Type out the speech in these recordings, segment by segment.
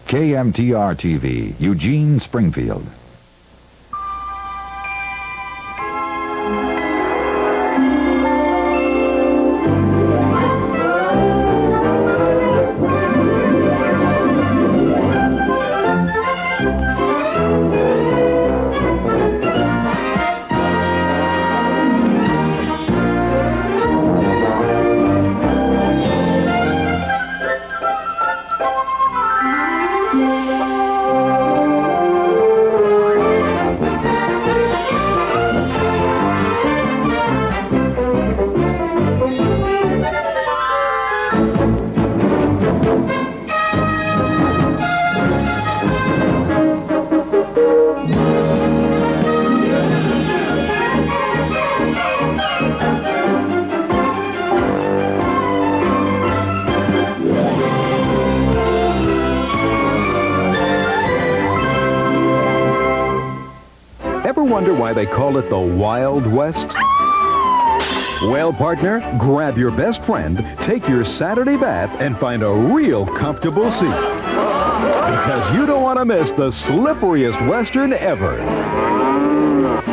KMTR-TV, Eugene, Springfield. Ever wonder why they call it the Wild West? Well, partner, grab your best friend, take your Saturday bath, and find a real comfortable seat. Because you don't want to miss the slipperiest Western ever.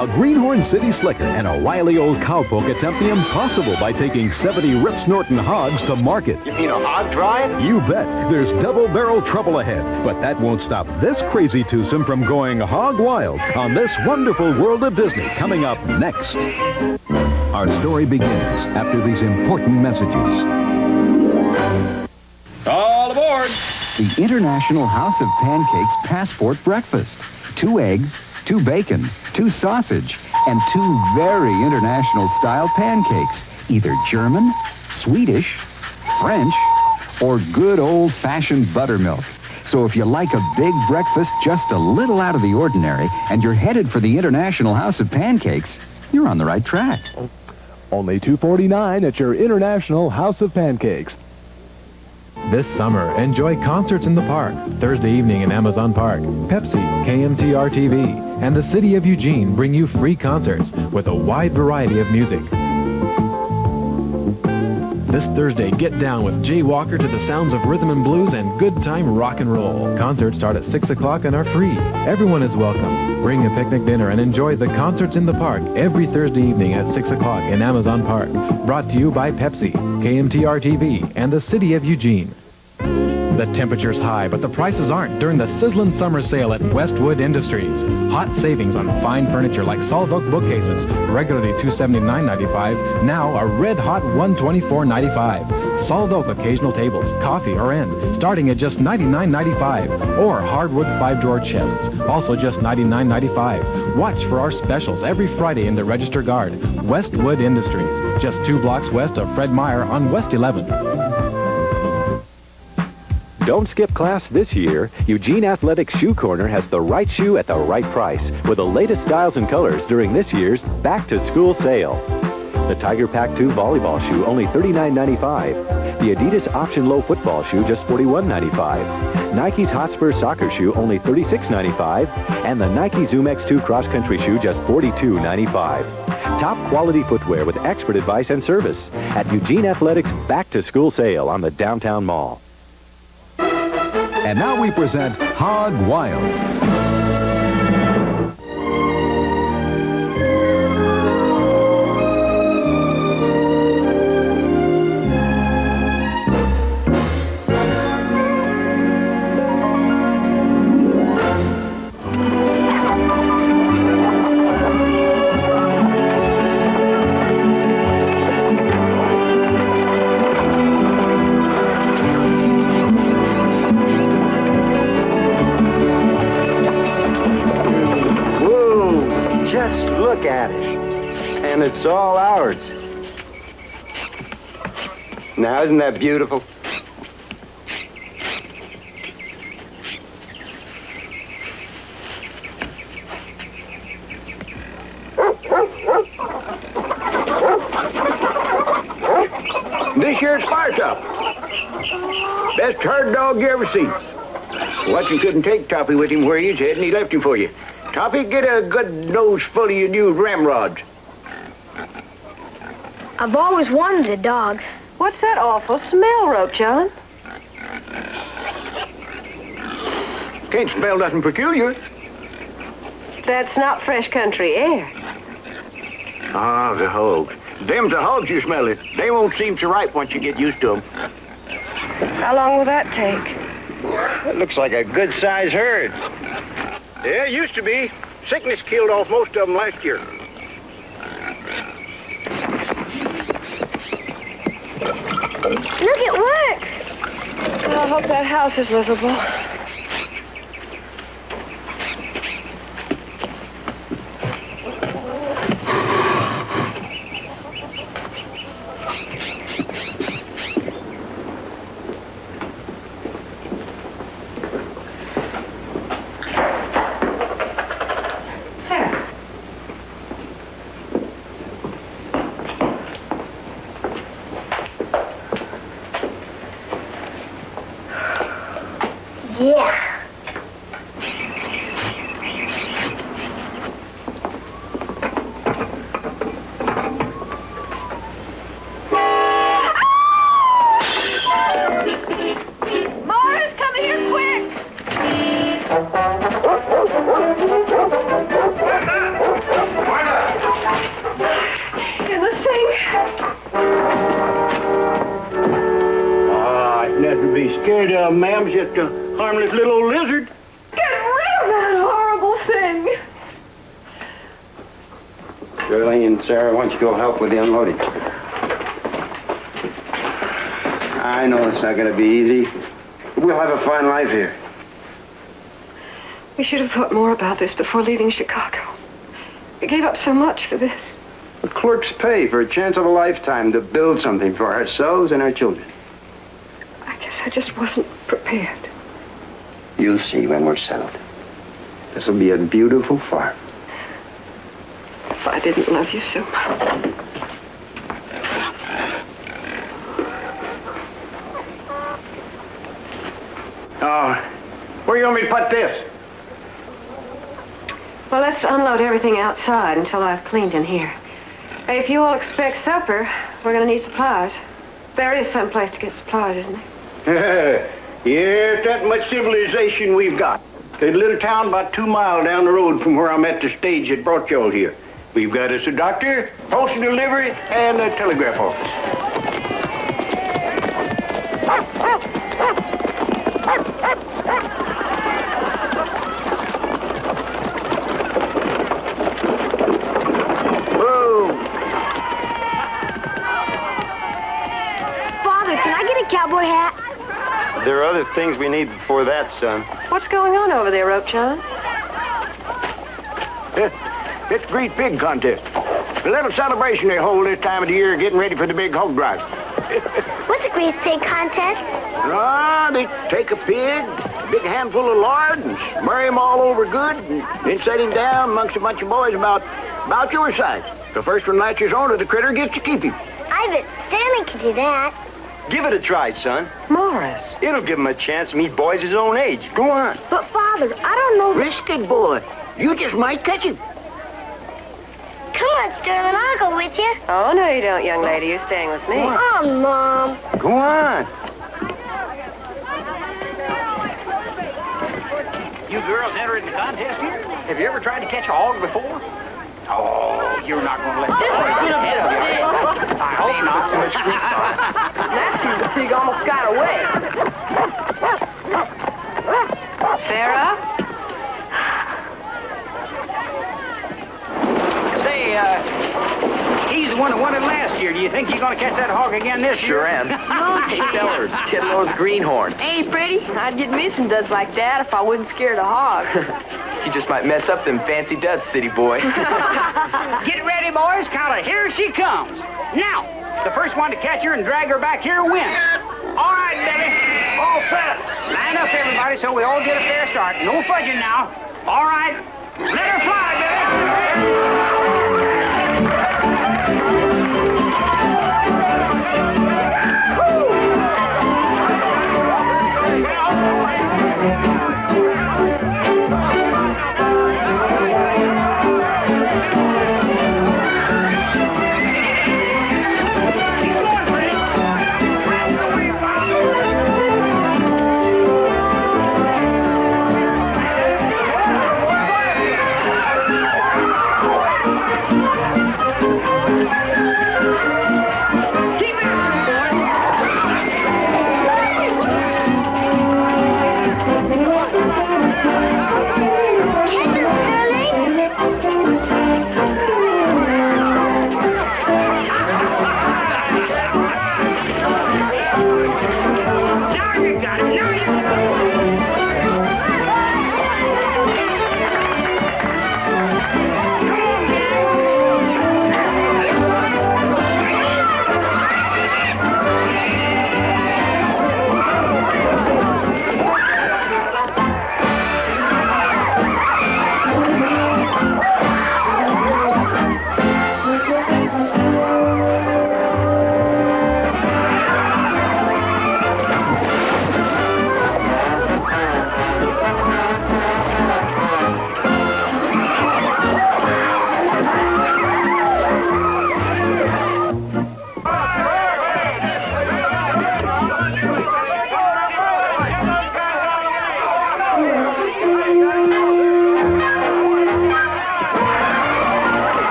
A Greenhorn City Slicker and a wily old cowpoke attempt the impossible by taking 70 rip-snorting hogs to market. You mean a hog drive? You bet. There's double-barrel trouble ahead. But that won't stop this crazy twosome from going hog wild on this wonderful world of Disney coming up next. Our story begins after these important messages. All aboard! The International House of Pancakes Passport Breakfast. 2 eggs, 2 bacon, 2 sausage, and 2 very international-style pancakes. Either German, Swedish, French, or good old-fashioned buttermilk. So if you like a big breakfast just a little out of the ordinary, and you're headed for the International House of Pancakes, you're on the right track. Only $2.49 at your International House of Pancakes. This summer, enjoy concerts in the park. Thursday evening in Amazon Park. Pepsi, KMTR-TV, and the City of Eugene bring you free concerts with a wide variety of music. This Thursday, get down with Jay Walker to the sounds of rhythm and blues and good time rock and roll. Concerts start at 6 o'clock and are free. Everyone is welcome. Bring a picnic dinner and enjoy the concerts in the park every Thursday evening at 6 o'clock in Amazon Park. Brought to you by Pepsi, KMTR-TV, and the City of Eugene. The temperature's high, but the prices aren't during the sizzling summer sale at Westwood Industries. Hot savings on fine furniture like solid oak bookcases, regularly $279.95, now a red-hot $124.95. Solid oak occasional tables, coffee or end, starting at just $99.95. Or hardwood 5-drawer chests, also just $99.95. Watch for our specials every Friday in the Register Guard. Westwood Industries, just 2 blocks west of Fred Meyer on West 11th. Don't skip class this year. Eugene Athletics Shoe Corner has the right shoe at the right price with the latest styles and colors during this year's back-to-school sale. The Tiger Pack 2 volleyball shoe, only $39.95. The Adidas Option Low football shoe, just $41.95. Nike's Hotspur soccer shoe, only $36.95. And the Nike Zoom X2 cross-country shoe, just $42.95. Top quality footwear with expert advice and service at Eugene Athletics back-to-school sale on the downtown mall. And now we present Hog Wild. Look at it. And it's all ours. Now, isn't that beautiful? This here's Firetop. Best herd dog you ever seen. Watson couldn't take Toppy with him where he's heading. He left him for you. Toppy, get a good nose full of your new ramrods. I've always wanted a dog. What's that awful smell, Rope John? Can't smell nothing peculiar. That's not fresh country air. Ah, the hogs. Them's the hogs you smell it. They won't seem so ripe once you get used to them. How long will that take? It looks like a good-sized herd. Yeah, it used to be. Sickness killed off most of them last year. Look, it works. I hope that house is livable. Yeah. Morris, come here quick! In the sink. Ah, it's nothing to be scared of, ma'am. It's just a harmless little old lizard. Get rid of that horrible thing! Shirley and Sarah, why don't you go help with the unloading? I know it's not going to be easy. We'll have a fine life here. We should have thought more about this before leaving Chicago. We gave up so much for this. The clerks pay for a chance of a lifetime to build something for ourselves and our children. I guess I just wasn't prepared. You'll see when we're settled. This will be a beautiful farm. If I didn't love you so much. Where you want me to put this? Well, let's unload everything outside until I've cleaned in here. Hey, if you all expect supper, we're going to need supplies. There is some place to get supplies, isn't there? Yeah, that much civilization we've got. There's a little town about 2 miles down the road from where I'm at the stage that brought y'all here. We've got us a doctor, postal delivery, and a telegraph office. Father, can I get a cowboy hat? There are other things we need before that, son. What's going on over there, Rope John? It's a great pig contest. A little celebration they hold this time of the year getting ready for the big hog drive. What's a grease pig contest? They take a pig, a big handful of lard, and smurry him all over good, and then set him down amongst a bunch of boys about your size. The first one latches onto the critter gets to keep him. I bet Stanley could do that. Give it a try, son. Morris. It'll give him a chance to meet boys his own age. Go on. But, Father, I don't know... Risk it, boy. You just might catch him. Come on, Sterling, I'll go with you. Oh, no, you don't, young lady. You're staying with me. Oh, Mom. Go on. You girls entering the contest here? Have you ever tried to catch a hog before? Oh, you're not going to let I hope not. Too much Last year, the pig almost got away. Sarah? Say, he's the one that won it last year. Do you think you're going to catch that hog again this year? Sure am. Hey, fellers, get low the greenhorn. Hey, Freddie, I'd get me some duds like that if I wasn't scared of hogs. You just might mess up them fancy duds, city boy. Get ready, boys. Count of here she comes. Now, the first one to catch her and drag her back here wins. All right, Betty. All set. Line up, everybody, so we all get a fair start. No fudging now. All right. Let her fly, Betty.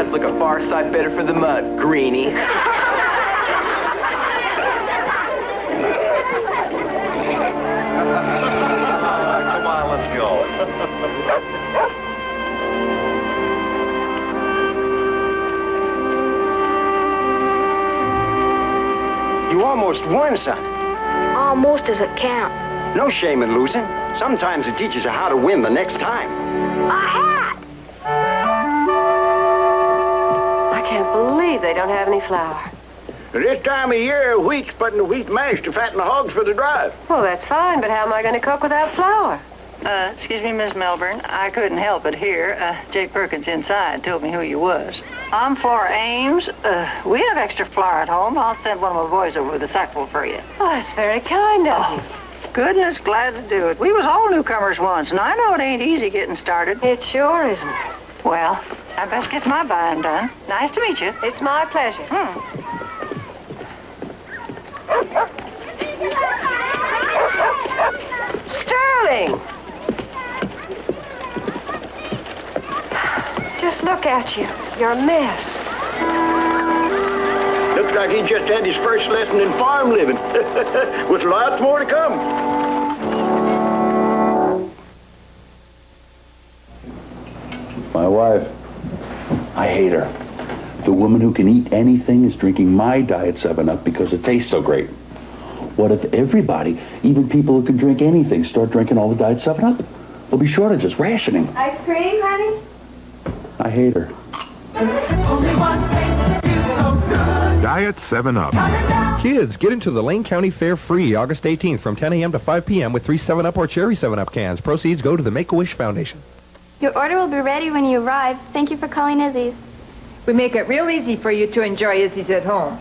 must look a far sight better for the mud, greenie. Come on, let's go. You almost won, son. Almost doesn't count. No shame in losing. Sometimes it teaches you how to win the next time. A hat! I can't believe they don't have any flour. This time of year, wheat's putting the wheat mash to fatten the hogs for the drive. Well, that's fine, but how am I going to cook without flour? Excuse me, Miss Melbourne. I couldn't help it here. Jay Perkins inside told me who you was. I'm Flora Ames. We have extra flour at home. I'll send one of my boys over with a sackful for you. Oh, that's very kind of you. Goodness, glad to do it. We was all newcomers once, and I know it ain't easy getting started. It sure isn't. Well, I best get my buying done. Nice to meet you. It's my pleasure. Sterling! Just look at you. You're a mess. Looks like he just had his first lesson in farm living. With lots more to come. My wife, I hate her. The woman who can eat anything is drinking my Diet 7-Up because it tastes so great. What if everybody, even people who can drink anything, start drinking all the Diet 7-Up? There'll be shortages, rationing. Ice cream, honey? I hate her. Diet 7-Up. Kids, get into the Lane County Fair free August 18th from 10 a.m. to 5 p.m. with 3 7-Up or Cherry 7-Up cans. Proceeds go to the Make-A-Wish Foundation. Your order will be ready when you arrive. Thank you for calling Izzy's. We make it real easy for you to enjoy Izzy's at home.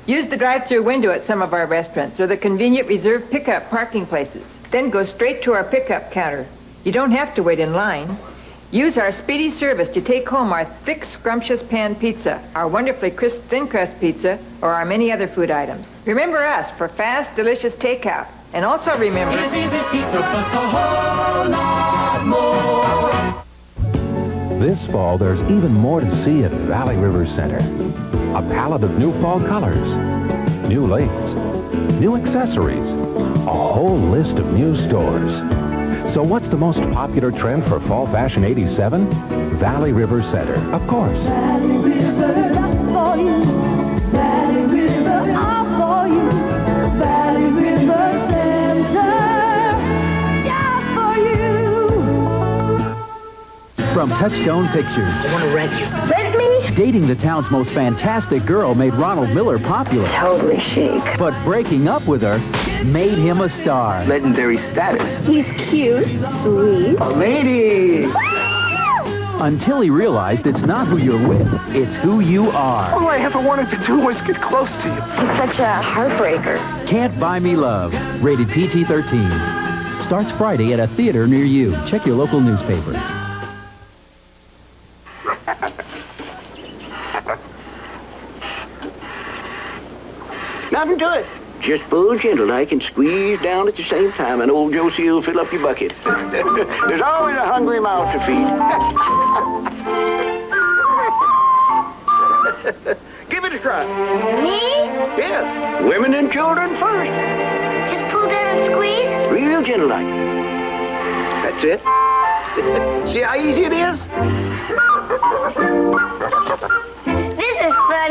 Use the drive-thru window at some of our restaurants or the convenient reserved pickup parking places. Then go straight to our pickup counter. You don't have to wait in line. Use our speedy service to take home our thick, scrumptious pan pizza, our wonderfully crisp thin crust pizza, or our many other food items. Remember us for fast, delicious takeout. And also remember... Izzy's Pizza plus a whole lot more. This fall, there's even more to see at Valley River Center. A palette of new fall colors, new lakes, new accessories, a whole list of new stores. So what's the most popular trend for Fall Fashion 87? Valley River Center, of course. Valley River, just for you. Valley River, all for you. Valley River Center, just for you. From Touchstone Pictures. I want to rent you. Rent me? Dating the town's most fantastic girl made Ronald Miller popular. Totally chic. But breaking up with her made him a star. Legendary status. He's cute, sweet. Ladies! Until he realized it's not who you're with, it's who you are. All I ever wanted to do was get close to you. He's such a heartbreaker. Can't Buy Me Love. Rated PG-13. Starts Friday at a theater near you. Check your local newspaper. Nothing to it. Just pull gentle-like and squeeze down at the same time, and old Josie will fill up your bucket. There's always a hungry mouth to feed. Give it a try. Me? Yeah. Women and children first. Just pull down and squeeze? Real gentle-like. That's it. See how easy it is? This is fun.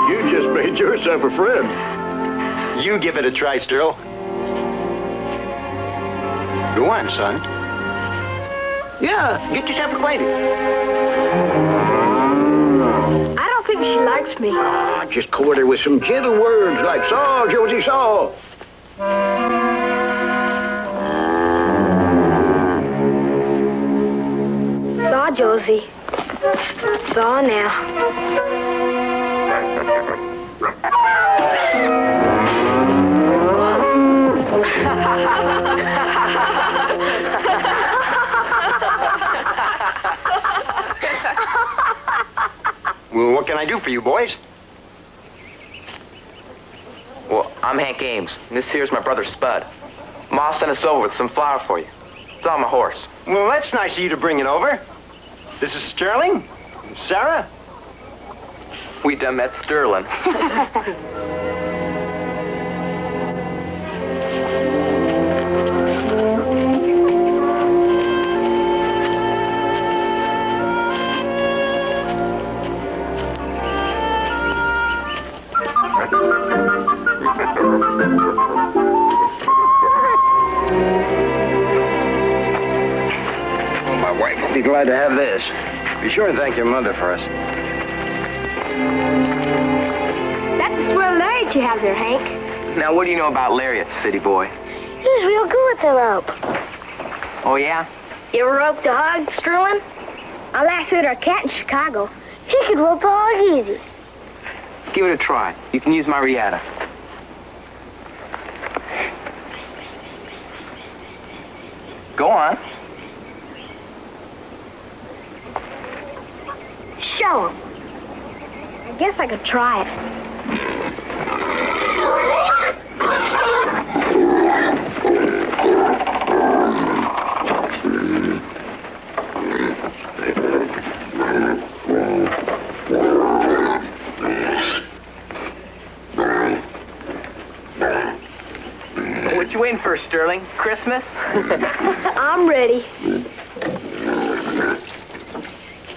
You just made yourself a friend. You give it a try, Sterl. Go on, son. Yeah, get yourself acquainted. I don't think she likes me. Just court her with some gentle words like, "Saw, Josie, saw." Saw, Josie. Saw now. Well, what can I do for you, boys? Well, I'm Hank Ames, and this here's my brother Spud. Ma sent us over with some flour for you. It's on my horse. Well, that's nice of you to bring it over. This is Sterling? Sarah? We done met Sterling. My wife will be glad to have this. Be sure and thank your mother for us. That's a swell lariat you have there, Hank. Now, what do you know about lariats, city boy? He's real good with the rope. Oh, yeah? You ever roped a hog, Sterling? I lassoed our cat in Chicago. He could rope a hog easy. Give it a try. You can use my riata. Go on. Show him. I guess I could try it. What you waiting for, Sterling? Christmas? I'm ready.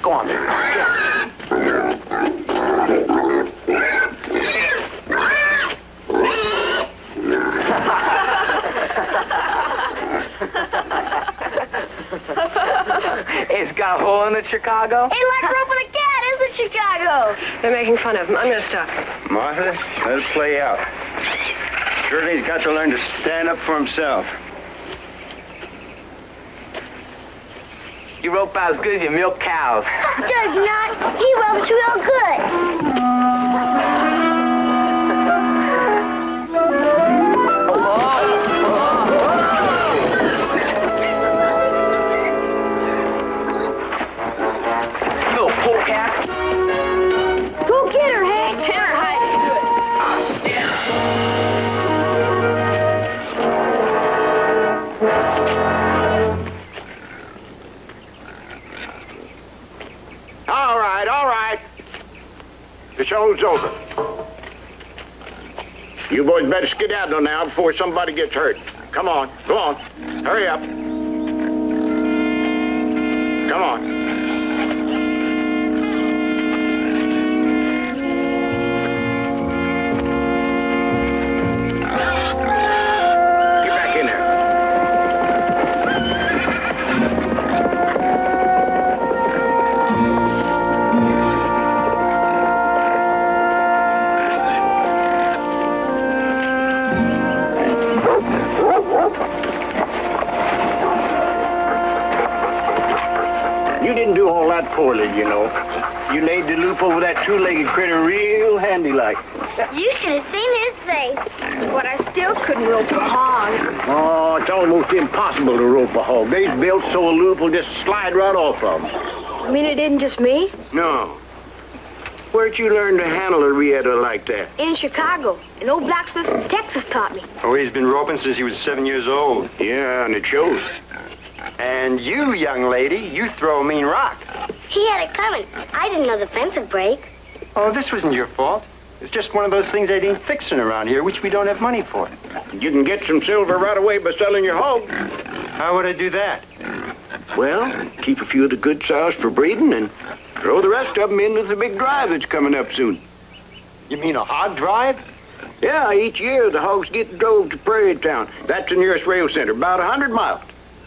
Go on, there. It's got a hole in it, Chicago? Ain't like roping a cat, is it, Chicago? They're making fun of him. I'm gonna stop. Martha, let it play out. Sterling's got to learn to stand up for himself. You rope out as good as you milk cows. Does not. He ropes real good. Little polecat. Go get her, Hank. Get her, Hank. All right. The show's over. You boys better skedaddle now before somebody gets hurt. Come on, go on. Hurry up. Come on. Get back in there. You didn't do all that poorly, you know. You laid the loop over that two-legged critter real handy-like. You should have seen his face. But I still couldn't rope a hog. Oh, it's almost impossible to rope a hog. They's built so a loop will just slide right off of them. You mean it isn't just me? No. Where'd you learn to handle a riata like that? In Chicago. An old blacksmith from Texas taught me. Oh, he's been roping since he was 7 years old. Yeah, and it shows. And you, young lady, you throw a mean rock. He had it coming. I didn't know the fence would break. Oh, this wasn't your fault. It's just one of those things they ain't fixing around here, which we don't have money for. You can get some silver right away by selling your hog. How would I do that? Well, keep a few of the good sows for breeding and throw the rest of them into the big drive that's coming up soon. You mean a hog drive? Yeah, each year the hogs get drove to Prairie Town. That's the nearest rail center, about 100 miles.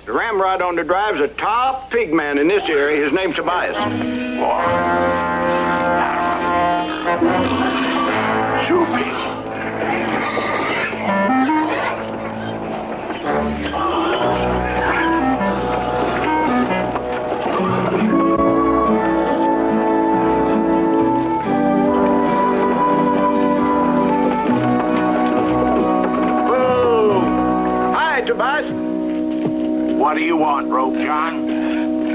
The ramrod on the drive's a top pig man in this area. His name's Tobias. Soupy. Tobias? What do you want, Rope John?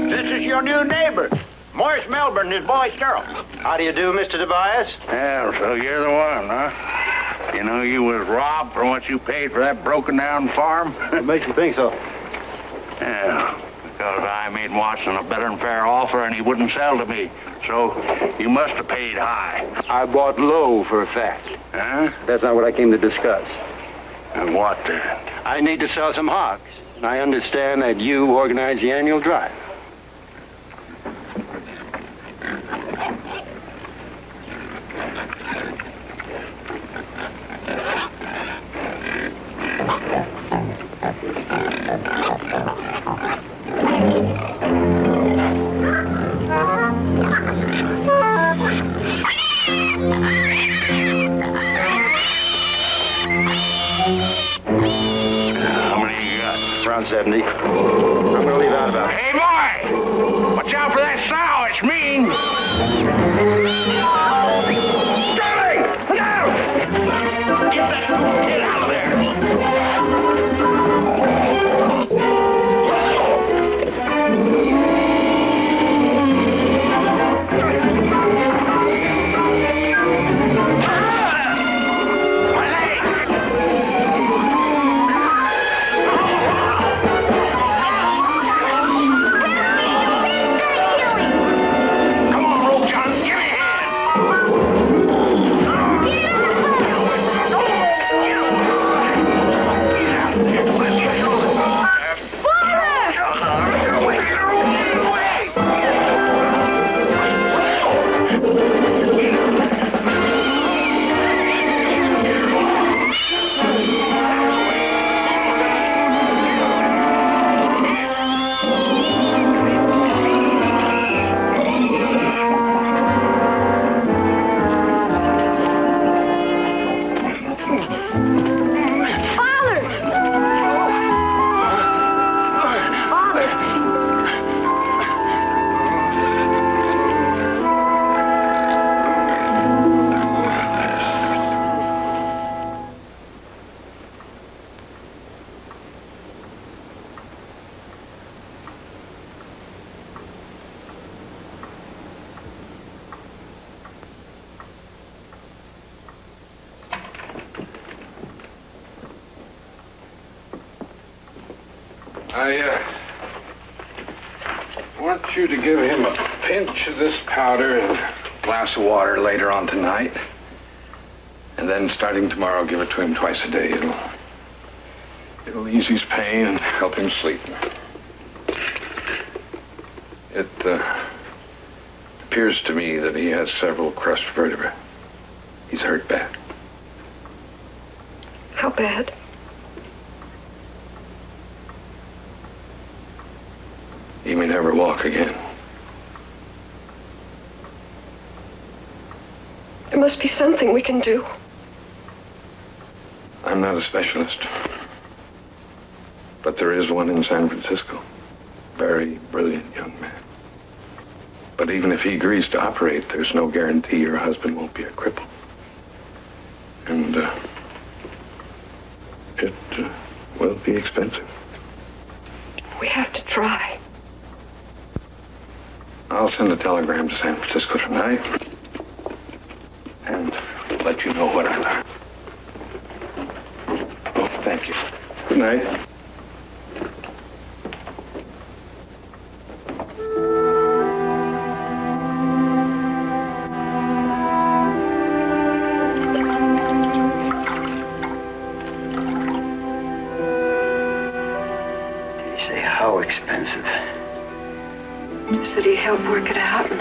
This is your new neighbor, Morris Melbourne, his boy Sterl. How do you do, Mr. Tobias? Yeah, so you're the one, huh? You know you was robbed for what you paid for that broken-down farm? What makes you think so? Yeah, because I made Watson a better than fair offer and he wouldn't sell to me. So you must have paid high. I bought low for a fact. Huh? That's not what I came to discuss. And what then? I need to sell some hogs. And I understand that you organize the annual drive. How many you got? Around 70. I'm gonna leave out about. Hey, boy! Watch out for that sow. It's mean. Sterling! Look out! Get that kid out of there. Come on, Rope John. Give me a hand. I want you to give him a pinch of this powder and a glass of water later on tonight. And then starting tomorrow, give it to him twice a day. It'll ease his pain and help him sleep. It appears to me that he has several crushed vertebrae. He's hurt bad. How bad? He may never walk again. There must be something we can do. I'm not a specialist. But there is one in San Francisco. Very brilliant young man. But even if he agrees to operate, there's no guarantee your husband won't be a cripple. And it will be expensive. We have to try. I'll send a telegram to San Francisco tonight and let you know what I learn. Oh, thank you. Good night. You say how expensive? Just that he'd help work it out and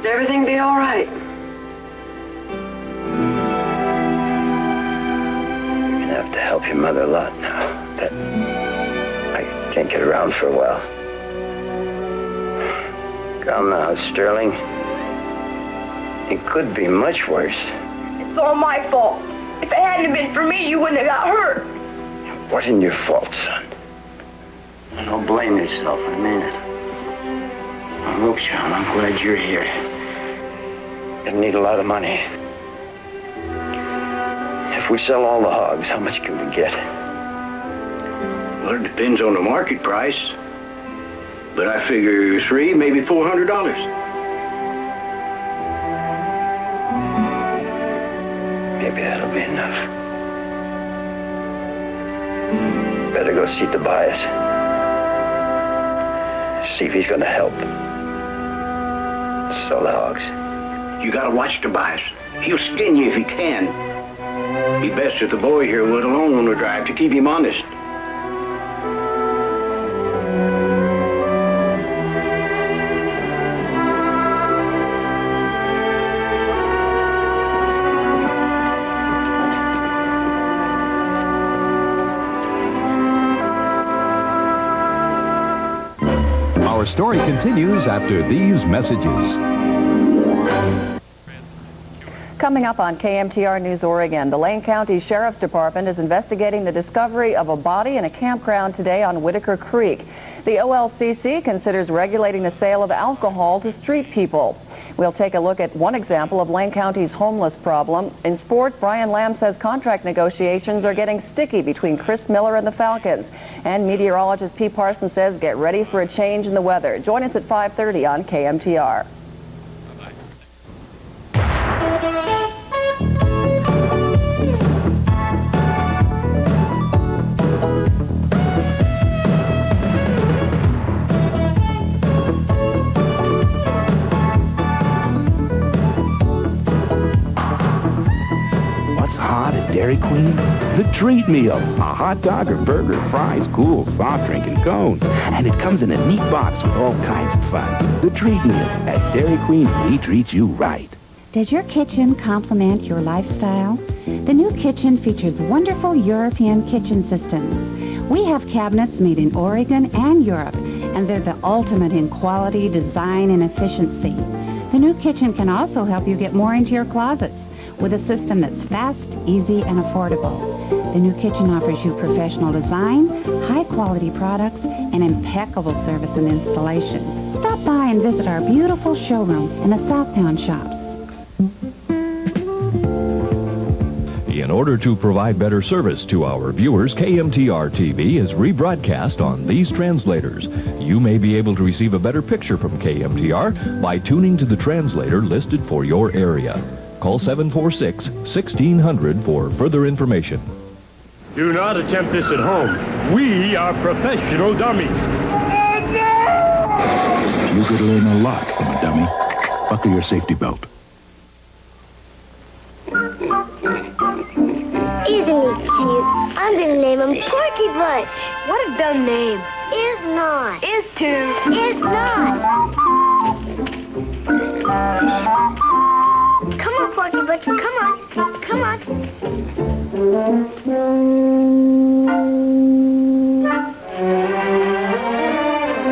everything be all right. You're gonna have to help your mother a lot now. That I can't get around for a while. Come now, Sterling. It could be much worse. It's all my fault. If it hadn't been for me, you wouldn't have got hurt. It wasn't your fault, son. And don't blame yourself, I mean it. Now, look, John, I'm glad you're here. Gonna need a lot of money. If we sell all the hogs, how much can we get? Well, it depends on the market price. But I figure $300, maybe $400. Maybe that'll be enough. Better go see Tobias. See if he's going to help. Sell the hogs. You gotta watch Tobias. He'll skin you if he can. Be best if the boy here went alone on the drive to keep him honest. Our story continues after these messages. Coming up on KMTR News Oregon, the Lane County Sheriff's Department is investigating the discovery of a body in a campground today on Whitaker Creek. The OLCC considers regulating the sale of alcohol to street people. We'll take a look at one example of Lane County's homeless problem. In sports, Brian Lamb says contract negotiations are getting sticky between Chris Miller and the Falcons. And meteorologist Pete Parsons says get ready for a change in the weather. Join us at 5:30 on KMTR. Dairy Queen? The treat meal. A hot dog or burger, fries, cool, soft drink, and cones. And it comes in a neat box with all kinds of fun. The treat meal. At Dairy Queen, we treat you right. Does your kitchen complement your lifestyle? The new kitchen features wonderful European kitchen systems. We have cabinets made in Oregon and Europe, and they're the ultimate in quality, design, and efficiency. The new kitchen can also help you get more into your closets with a system that's fast, easy, and affordable. The new kitchen offers you professional design, high-quality products, and impeccable service and installation. Stop by and visit our beautiful showroom in the Southtown shops. In order to provide better service to our viewers, KMTR TV is rebroadcast on these translators. You may be able to receive a better picture from KMTR by tuning to the translator listed for your area. Call 746-1600 for further information. Do not attempt this at home. We are professional dummies. You could learn a lot from a dummy. Buckle your safety belt. Isn't he cute? I'm gonna name him Porky Butch. What a dumb name. Is not. Is to. Is not. Come on, Porky Butch. Come on. Come on.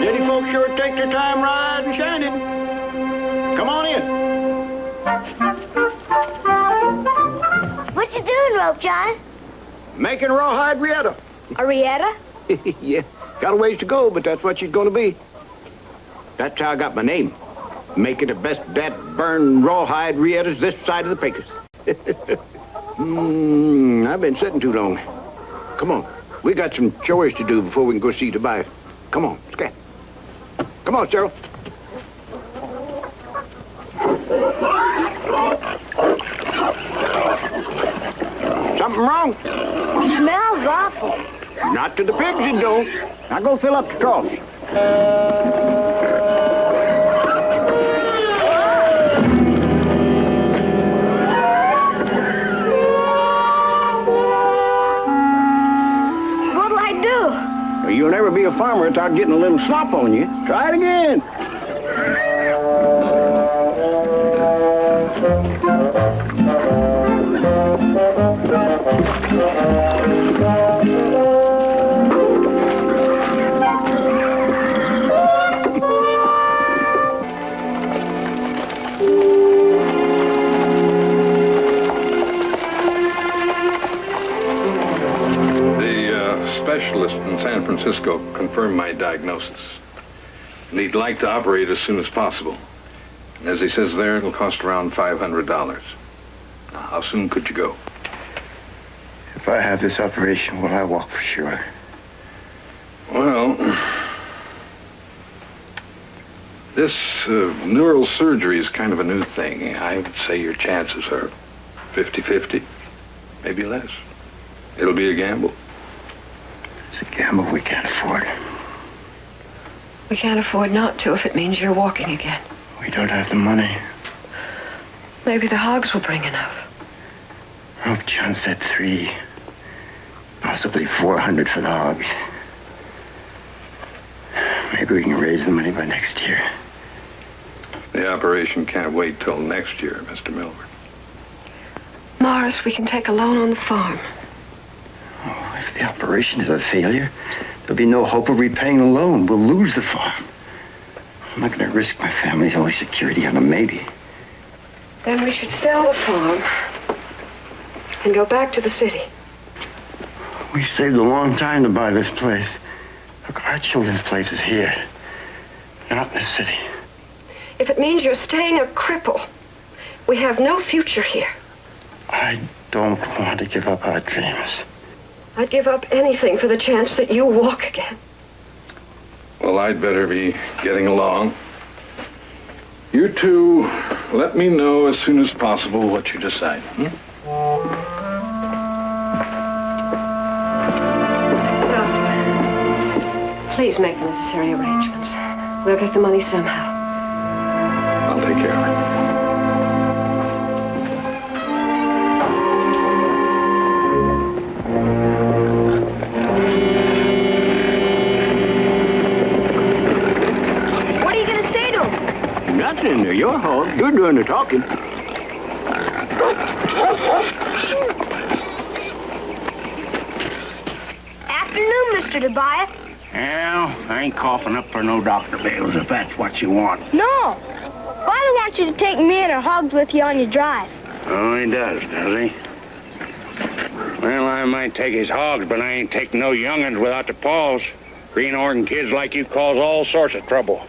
City folks sure take their time riding shining. Come on in. What you doing, Rope John? Making rawhide Rieta. A Rieta? Yeah, got a ways to go, but that's what she's gonna be. That's how I got my name. Making the best burn rawhide Rietas this side of the Pecos. I've been sitting too long. Come on, we got some chores to do before we can go see Tobias. Come on, scat. Come on, Cheryl. Something wrong? Smells awful. Not to the pigs, it don't. Now go fill up the troughs. What'll I do? You'll never be a farmer without getting a little slop on you. Try it again. Specialist in San Francisco confirmed my diagnosis. And he'd like to operate as soon as possible. And as he says there, it'll cost around $500. Now, how soon could you go? If I have this operation, will I walk for sure? Well, this neural surgery is kind of a new thing. I would say your chances are 50-50, maybe less. It'll be a gamble. It's a gamble we can't afford. We can't afford not to if it means you're walking again. We don't have the money. Maybe the hogs will bring enough. Oh, John said 3. Possibly 400 for the hogs. Maybe we can raise the money by next year. The operation can't wait till next year, Mr. Milford. Morris, we can take a loan on the farm. Oh, if the operation is a failure, there'll be no hope of repaying the loan. We'll lose the farm. I'm not going to risk my family's only security on a maybe. Then we should sell the farm and go back to the city. We saved a long time to buy this place. Look, our children's place is here, not in the city. If it means you're staying a cripple, we have no future here. I don't want to give up our dreams. I'd give up anything for the chance that you walk again. Well, I'd better be getting along. You two, let me know as soon as possible what you decide. Please make the necessary arrangements. We'll get the money somehow. I'll take care of it. What are you going to say to him? Nothing. They're your hog. You're doing the talking. Afternoon, Mr. Tobias. Well, I ain't coughing up for no Dr. Bales if that's what you want. No. Father wants you to take me and our hogs with you on your drive. Oh, he does he? Well, I might take his hogs, but I ain't taking no young'uns without the paws. Green Oregon kids like you cause all sorts of trouble.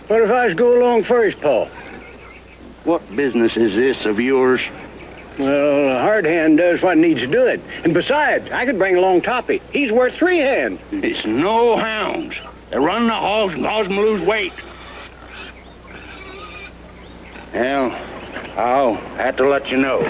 What if I was go along first, Paul? What business is this of yours? Well, a hard hand does what needs to do it. And besides, I could bring along Toppy. He's worth 3 hands. It's no hounds. They run the hogs and cause them to lose weight. Well, I'll have to let you know.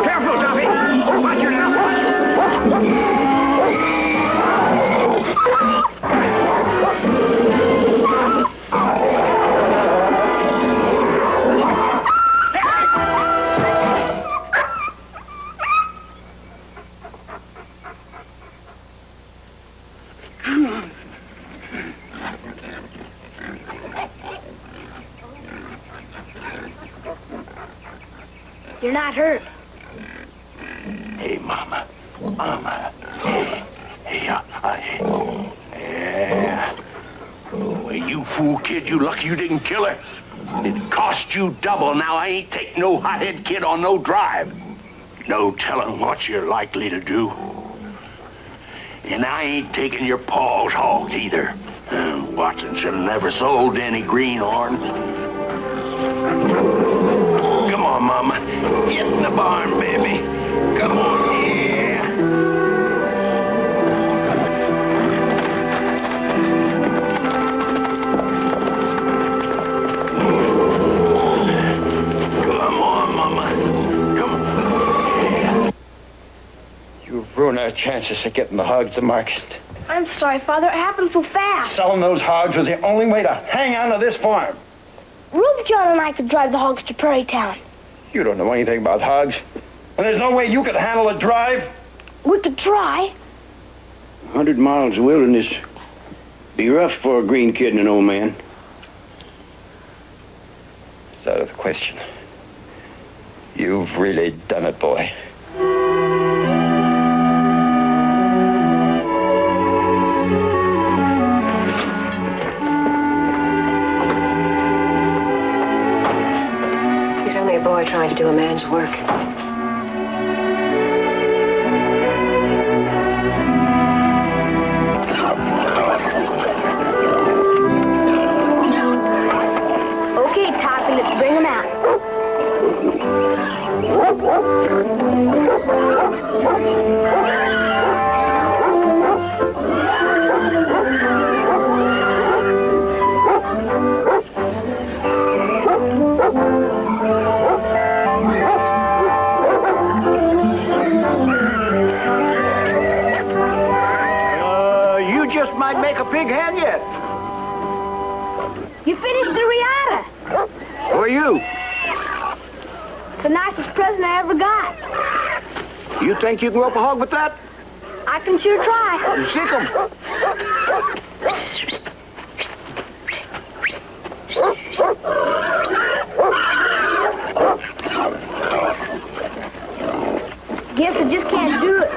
Careful, Toppy. Watch her now. You're not hurt. Hey, Mama. Mama. Hey, yeah. Oh, you fool kid, you lucky you didn't kill her. It cost you double. Now I ain't taking no hothead kid on no drive. No telling what you're likely to do. And I ain't taking your paw's hogs either. Watson should have never sold any greenhorn. Come on, Mama. Get in the barn, baby. Come on, yeah. Come on, Mama. Come on. You've ruined our chances of getting the hogs to market. I'm sorry, Father. It happened so fast. Selling those hogs was the only way to hang on to this farm. Rube John and I could drive the hogs to Prairie Town. You don't know anything about hogs. And there's no way you could handle a drive. We could try. 100 miles of wilderness. Be rough for a green kid and an old man. It's out of the question. You've really done it, boy. He's only a boy trying to do a man's work. might make a pig hand yet. You finished the riata. Who are you? The nicest present I ever got. You think you can rope a hog with that? I can sure try. Sick 'em. Guess I just can't do it.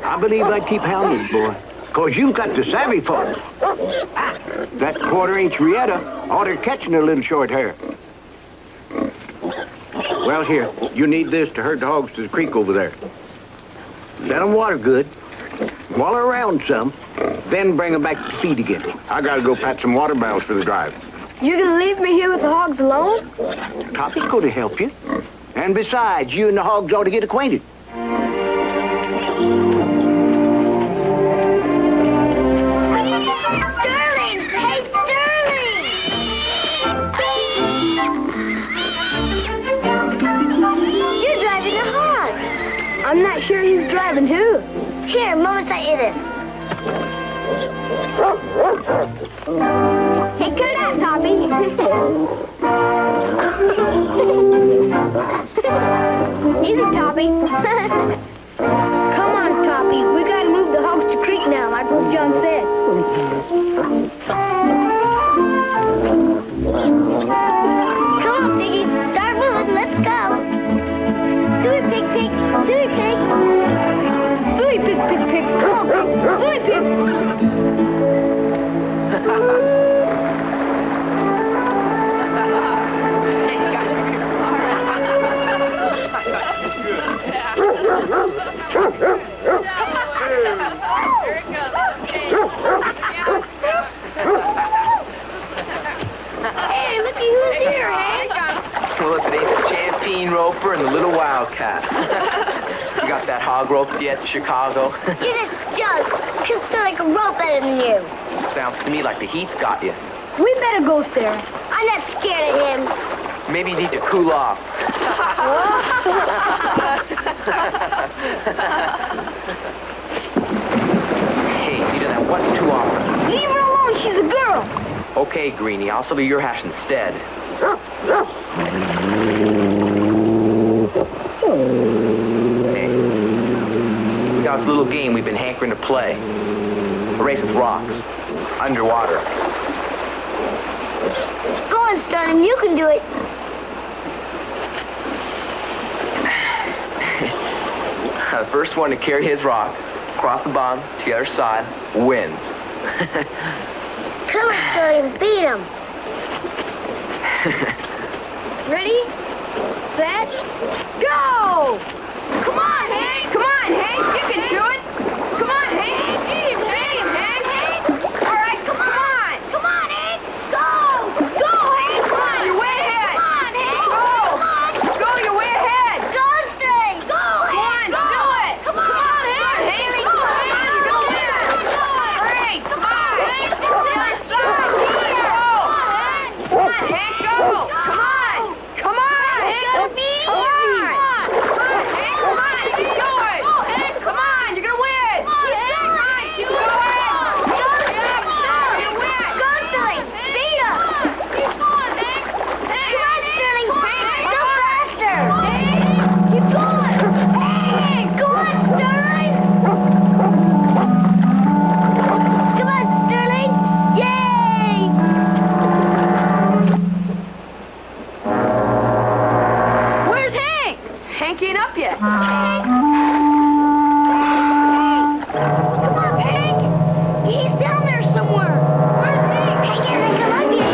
I believe I'd keep hounding, boy. 'Cause you've got the savvy for it. That quarter-inch riata ought to catching a little short hair. Well, here, you need this to herd the hogs to the creek over there. Let them water good. Waller around some, then bring them back to feed again. I gotta go pat some water barrels for the drive. You're gonna leave me here with the hogs alone? Toppy's going to help you. And besides, you and the hogs ought to get acquainted. Sterling! Hey, Sterling! You're driving a hog. I'm not sure who's driving who. Here, Mama sent you this. Hey, cut it out, Toppy. Easy, Toppy. Come on, Toppy. We gotta move the hogs to creek now, like Old John said. Come on, Piggy. Start moving. Let's go. Suey, pig, pig. Suey, pig. Suey, pig, pig, pig. Come on, pig. Suey, pig. Hey, looky who's here, Hank. Well, if it ain't the Champagne Roper and the Little Wildcat. You got that hog roped yet, Chicago? You just joke. He'll still like a rope better than you. Sounds to me like the heat's got you. We better go, Sarah. I'm not scared of him. Maybe you need to cool off. Hey, you do that once too often. Leave her alone. She's a girl. Okay, Greenie, I'll serve you your hash instead. Hey, we got this little game we've been hankering to play. A race with rocks. Underwater. Go on, Sterling. You can do it. The first one to carry his rock across the bottom to the other side wins. Come on, Sterling. Beat him. Ready? Set? Go! Come on, Hank! Come on, Hank! You can do it! Come on, Hank! Beat him, Hank! All right, come on! Come on, Hank! Go! Go, Hank! Come on, you're way ahead! Come on, Hank! Go! Come on! Go, you're way ahead! Go, Sterling! Go, Hank! Come on, do it! Come on, Hank! Haley! Go, Hank! Go there! Great! Come on, Hank! Go there! Go! Come on, Hank! Go! Come on! Come on, Hank! Come on! Come on, Hank! Come on! You can do it! Go, Hank! Come on! You're gonna win! Come on, Hank! Right! You go ahead! Go, Sterling! You win! Go, Sterling! Beat him! Keep going, Hank! Come on, Sterling! Go faster! Keep going! Hey! Go on, Sterling! Come on, Sterling! Yay! Where's Hank? Hank ain't up yet. Hank! Come on, Hank! He's down there somewhere. Where's Hank? Hank isn't come up yet.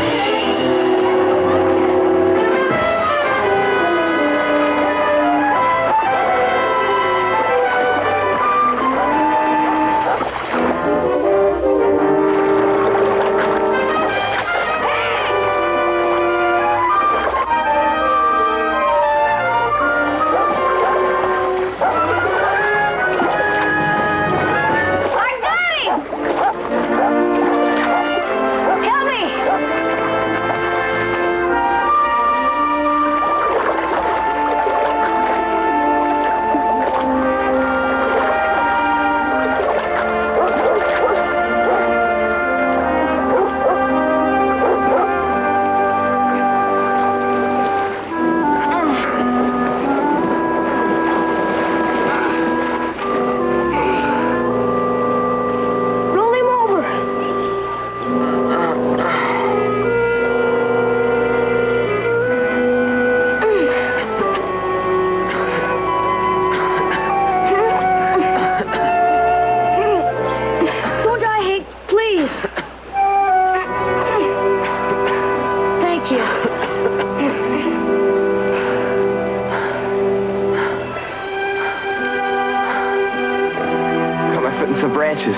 branches.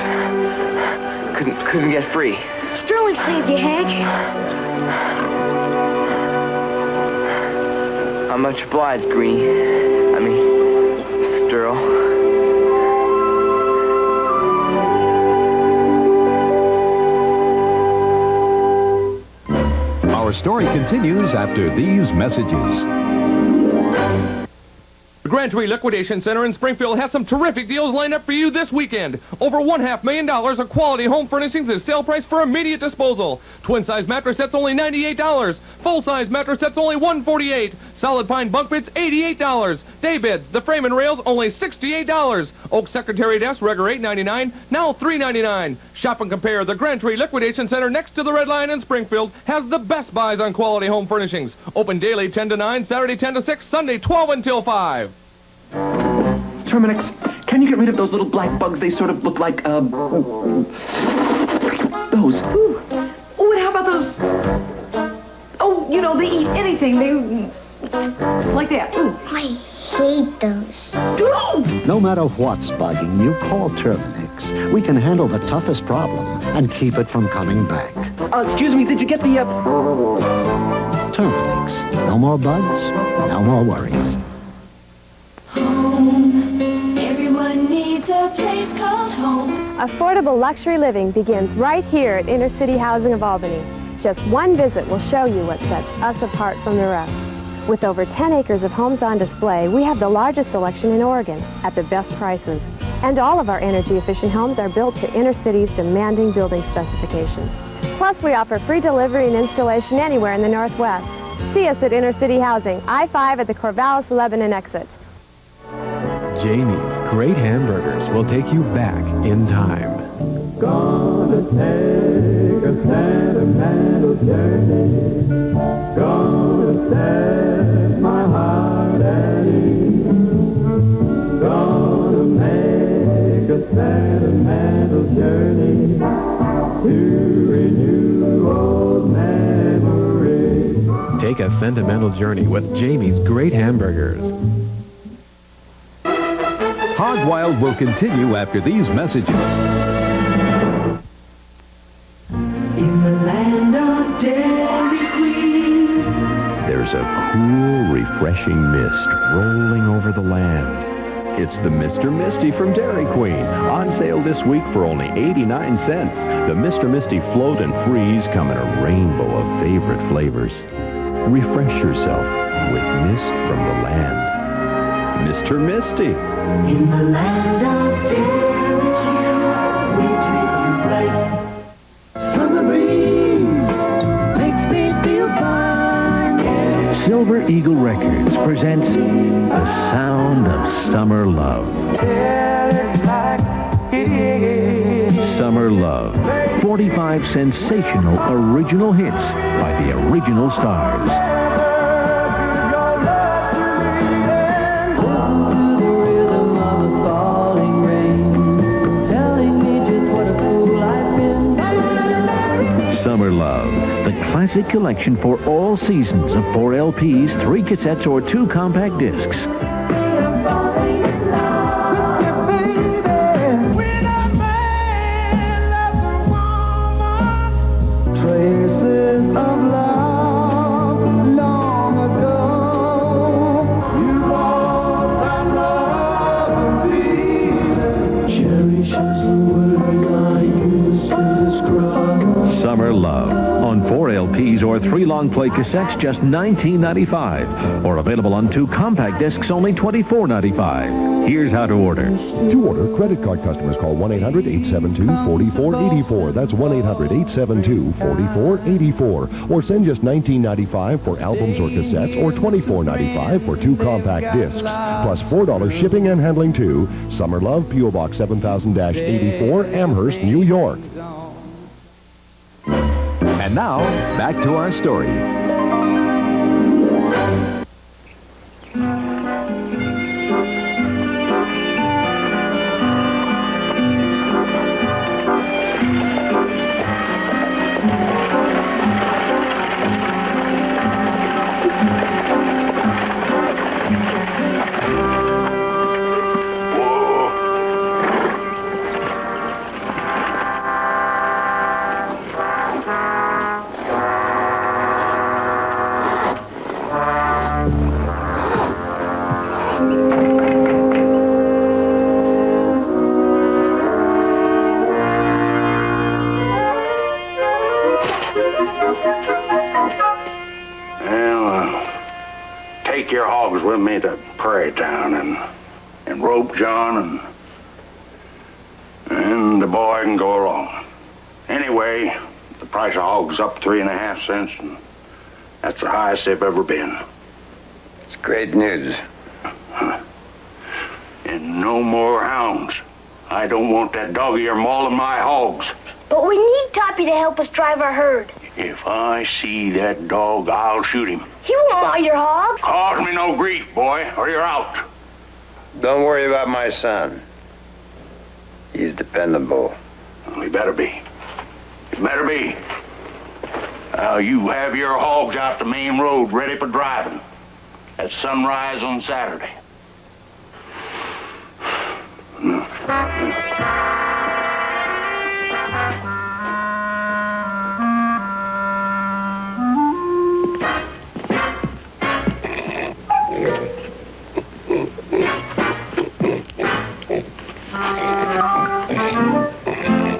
Couldn't get free. Sterling saved you, Hank. I'm much obliged, Greenie. Sterl. Our story continues after these messages. The Grand Tree Liquidation Center in Springfield has some terrific deals lined up for you this weekend. Over $1.5 million of quality home furnishings at sale price for immediate disposal. Twin-size mattress sets only $98. Full-size mattress sets only $148. Solid pine bunk beds $88. Day beds, the frame and rails only $68. Oak secretary desk, regular $8.99, now $3.99. Shop and compare. The Grand Tree Liquidation Center next to the Red Lion in Springfield has the best buys on quality home furnishings. Open daily 10 to 9, Saturday 10 to 6, Sunday 12 until 5. Terminix, can you get rid of those little black bugs? They sort of look like, those. Ooh. Oh, and how about those? Oh, they eat anything. They like that. Ooh. I hate those. Ooh. No matter what's bugging you, call Terminix. We can handle the toughest problem and keep it from coming back. Excuse me, did you get the, Terminix. No more bugs, no more worries. Home. Everyone needs a place called home. Affordable luxury living begins right here at Inner City Housing of Albany. Just one visit will show you what sets us apart from the rest. With over 10 acres of homes on display, we have the largest selection in Oregon at the best prices. And all of our energy-efficient homes are built to Inner City's demanding building specifications. Plus, we offer free delivery and installation anywhere in the Northwest. See us at Inner City Housing, I-5 at the Corvallis-Lebanon exit. Jamie's Great Hamburgers will take you back in time. Gonna take a sentimental journey. Gonna set my heart at ease. Gonna make a sentimental journey to renew old memories. Take a sentimental journey with Jamie's Great Hamburgers. Hog Wild will continue after these messages. In the land of Dairy Queen. There's a cool, refreshing mist rolling over the land. It's the Mr. Misty from Dairy Queen, on sale this week for only 89 cents. The Mr. Misty Float and Freeze come in a rainbow of favorite flavors. Refresh yourself with mist from the land. Mr. Misty. In the land of Dairy Queen, we treat you right. Summer breeze makes me feel fine. Yeah. Silver Eagle Records presents the sound of summer love. Summer Love. 45 sensational original hits by the original stars. Summer Love, the classic collection for all seasons of 4 LPs, 3 cassettes, or 2 compact discs. Traces of love long ago. You lost that love of me. Cherish is the word I use to describe. Summer Love, on 4 LPs or 3 long-play cassettes, just $19.95. Or available on 2 compact discs, only $24.95. Here's how to order. To order, credit card customers call 1-800-872-4484. That's 1-800-872-4484. Or send just $19.95 for albums or cassettes, or $24.95 for 2 compact discs. Plus $4 shipping and handling too. Summer Love, P.O. Box 7000-84, Amherst, New York. And now, back to our story. me to Prairie Town and rope John and the boy can go along. Anyway, the price of hogs up 3.5 cents, and that's the highest they've ever been. It's great news. And no more hounds. I don't want that dog of yours mauling my hogs. But we need Toppy to help us drive our herd. If I see that dog, I'll shoot him. He won't maul your hogs. Cause me no grief, boy, or you're out. Don't worry about my son. He's dependable. Well, he better be. He better be. You have your hogs out the main road ready for driving at sunrise on Saturday.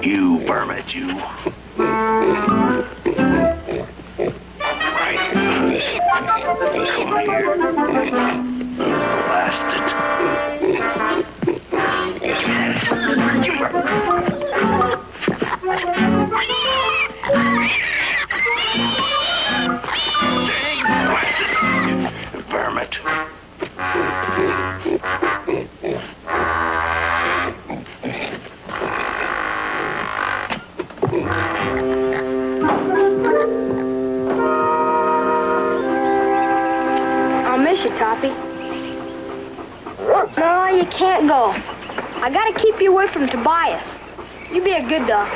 You, Vermit, you. Right, this one here. Blast it. Vermit. I'll miss you, Toppy. No, you can't go. I gotta keep you away from Tobias. You be a good dog.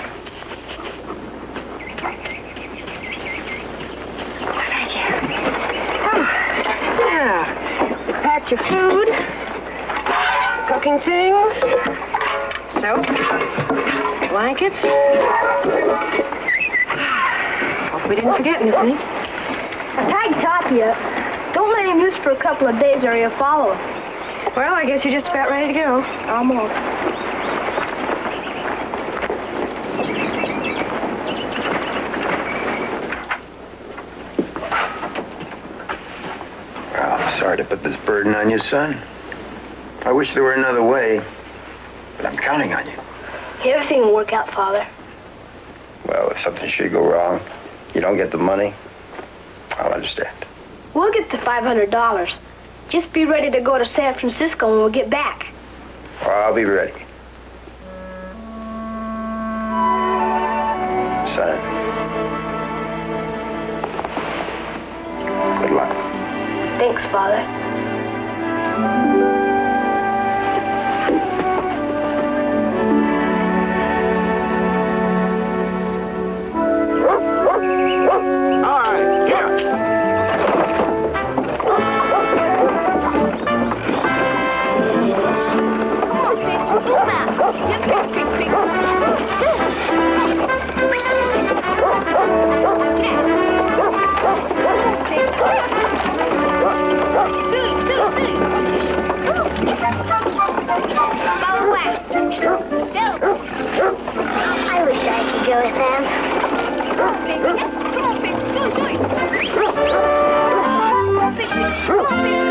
Thank you. Yeah. Packed your food, cooking things, soap, blankets. Hope we didn't forget anything. I tied Toppy up. Don't let him loose for a couple of days or he'll follow us. Well, I guess you're just about ready to go. Almost. Well, I'm sorry to put this burden on you, son. I wish there were another way, but I'm counting on you. Everything will work out, Father. Well, if something should go wrong, you don't get the money, I'll understand. We'll get the $500. Just be ready to go to San Francisco when we get back. I'll be ready. Son. Good luck. Thanks, Father. All right, get up. I wish I could go with them. Come on, baby. Come on, baby. Go, do it. Come on, baby. Come on, baby.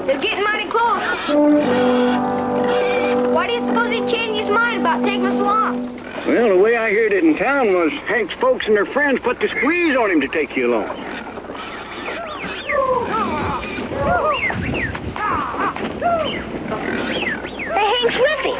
They're getting mighty close. Why do you suppose he changed his mind about taking us along? Well, the way I heard it in town was Hank's folks and their friends put the squeeze on him to take you along. Hey, Hank's with him.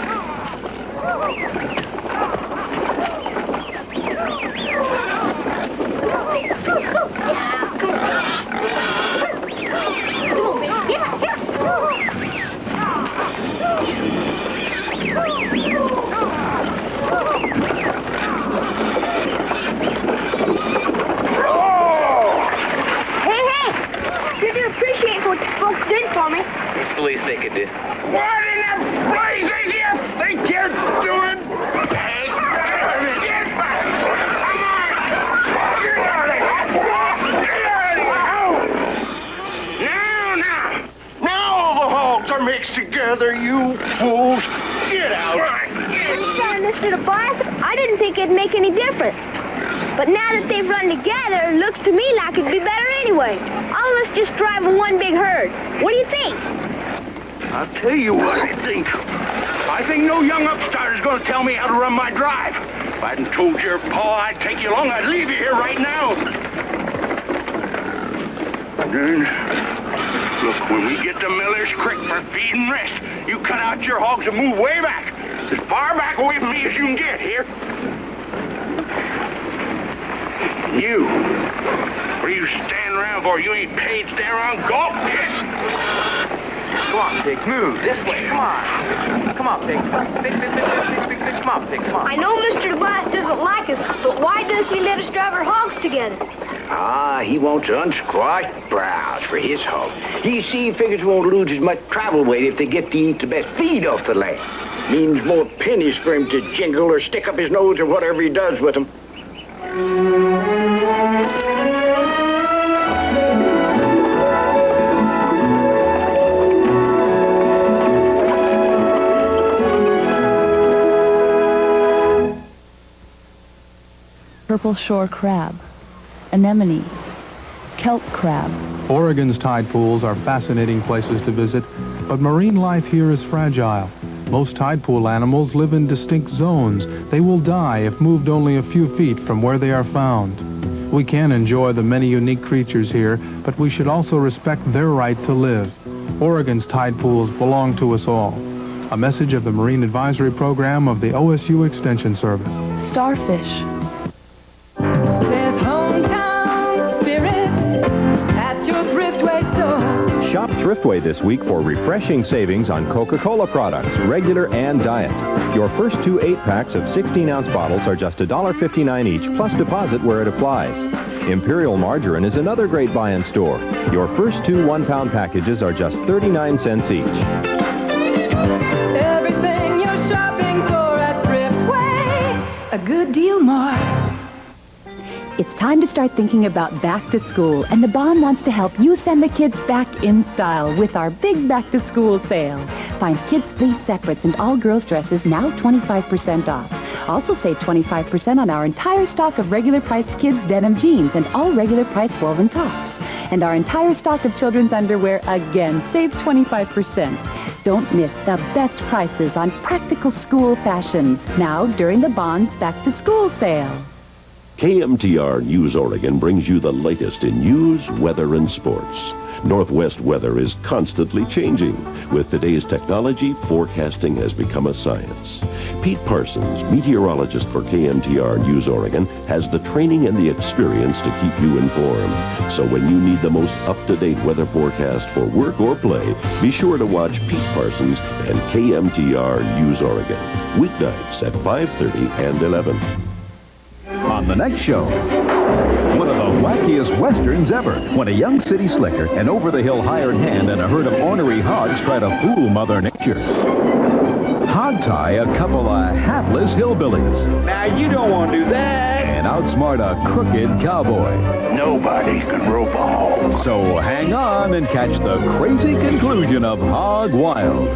It's the least they could do. What in the blazes you think you're doing? Hey, get back! Come on! together, you fools. Get out. Sorry, Mr. DeBoss. I didn't think it'd make any difference. But now that they've run together, it looks to me like it'd be better anyway. All of us just drive in one big herd. What do you think? I'll tell you what I think. I think no young upstart is going to tell me how to run my drive. If I hadn't told your pa I'd take you along, I'd leave you here right now. Look, when we get to Miller's Creek for feed and rest, you cut out your hogs and move way back. As far back away from me as you can get here. You. What are you standing around for? You ain't paid to stand around golf? Come on, Pigs, move. This way, come on. Come on, Pigs. Big, come on, Pigs, come on. I know Mr. DeBoss doesn't like us, but why does he let us drive our hogs together? He wants unsquashed browse for his hog. You see, he figures he won't lose as much travel weight if they get to eat the best feed off the land. Means more pennies for him to jingle or stick up his nose or whatever he does with them. Purple shore crab, anemone, kelp crab. Oregon's tide pools are fascinating places to visit, but marine life here is fragile. Most tide pool animals live in distinct zones. They will die if moved only a few feet from where they are found. We can enjoy the many unique creatures here, but we should also respect their right to live. Oregon's tide pools belong to us all. A message of the Marine Advisory Program of the OSU Extension Service. Starfish. There's hometown spirit at your Thriftway store. Shop Thriftway this week for refreshing savings on Coca-Cola products, regular and diet. Your first two 8-packs of 16-ounce bottles are just $1.59 each, plus deposit where it applies. Imperial Margarine is another great buy in store. Your first two 1-pound packages are just 39 cents each. Everything you're shopping for at Thriftway, a good deal more. It's time to start thinking about back to school, and the Bond wants to help you send the kids back in style with our big back to school sale. Find kids' fleece separates and all girls' dresses now 25% off. Also save 25% on our entire stock of regular priced kids' denim jeans and all regular priced woven tops. And our entire stock of children's underwear, again, save 25%. Don't miss the best prices on practical school fashions now during the Bond's back to school sale. KMTR News Oregon brings you the latest in news, weather, and sports. Northwest weather is constantly changing. With today's technology, forecasting has become a science. Pete Parsons, meteorologist for KMTR News Oregon, has the training and the experience to keep you informed. So when you need the most up-to-date weather forecast for work or play, be sure to watch Pete Parsons and KMTR News Oregon. Weeknights at 5:30 and 11. On the next show, one of the wackiest westerns ever, when a young city slicker, an over-the-hill hired hand, and a herd of ornery hogs try to fool Mother Nature. Hog tie a couple of hapless hillbillies. Now, you don't want to do that. And outsmart a crooked cowboy. Nobody can rope a hog. So hang on and catch the crazy conclusion of Hog Wild.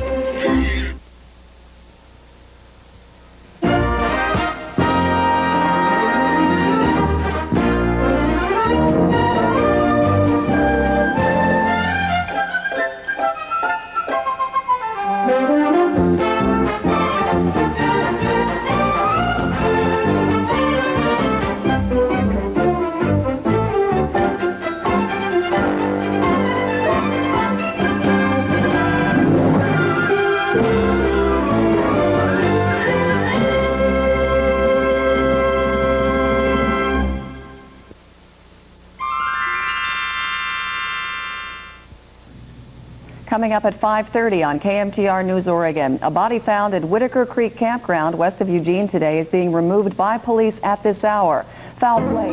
Coming up at 5:30 on KMTR News Oregon, a body found at Whitaker Creek Campground west of Eugene today is being removed by police at this hour. Foul play.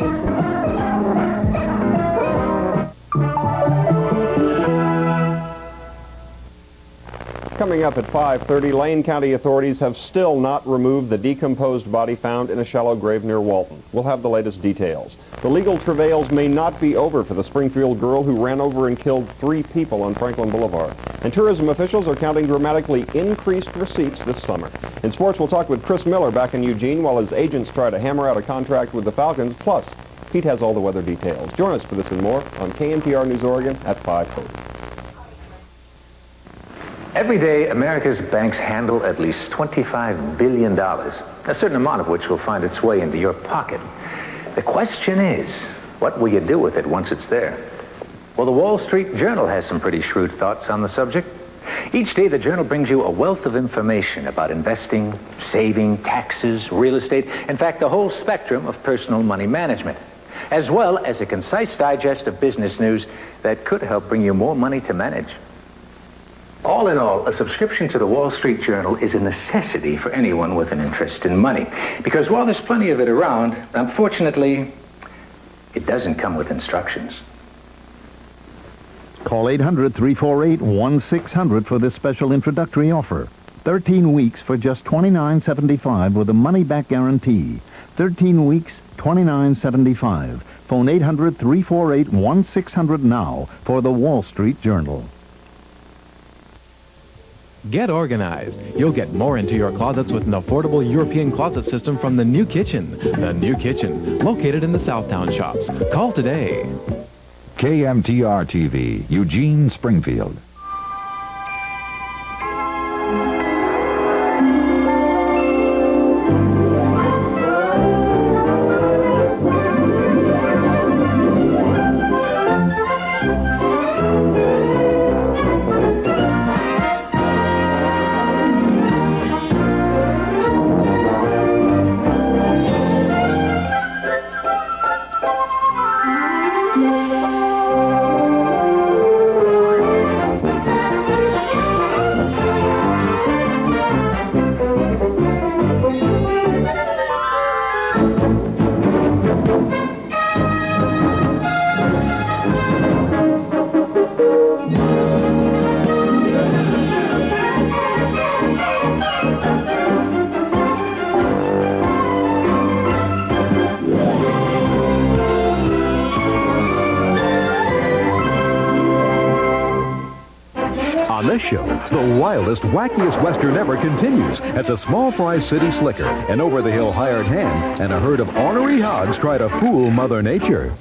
Coming up at 5:30, Lane County authorities have still not removed the decomposed body found in a shallow grave near Walton. We'll have the latest details. The legal travails may not be over for the Springfield girl who ran over and killed 3 people on Franklin Boulevard. And tourism officials are counting dramatically increased receipts this summer. In sports, we'll talk with Chris Miller back in Eugene while his agents try to hammer out a contract with the Falcons. Plus, Pete has all the weather details. Join us for this and more on KMTR News Oregon at 5:30. Every day, America's banks handle at least $25 billion, a certain amount of which will find its way into your pocket. The question is, what will you do with it once it's there? Well, the Wall Street Journal has some pretty shrewd thoughts on the subject. Each day, the Journal brings you a wealth of information about investing, saving, taxes, real estate, in fact, the whole spectrum of personal money management, as well as a concise digest of business news that could help bring you more money to manage. All in all, a subscription to the Wall Street Journal is a necessity for anyone with an interest in money. Because while there's plenty of it around, unfortunately, it doesn't come with instructions. Call 800-348-1600 for this special introductory offer. 13 weeks for just $29.75 with a money-back guarantee. 13 weeks, $29.75. Phone 800-348-1600 now for the Wall Street Journal. Get organized. You'll get more into your closets with an affordable European closet system from The New Kitchen. The New Kitchen, located in the Southtown shops. Call today. KMTR TV, Eugene, Springfield. On this show, the wildest, wackiest Western ever continues as a small fry city slicker, an over-the-hill hired hand, and a herd of ornery hogs try to fool Mother Nature.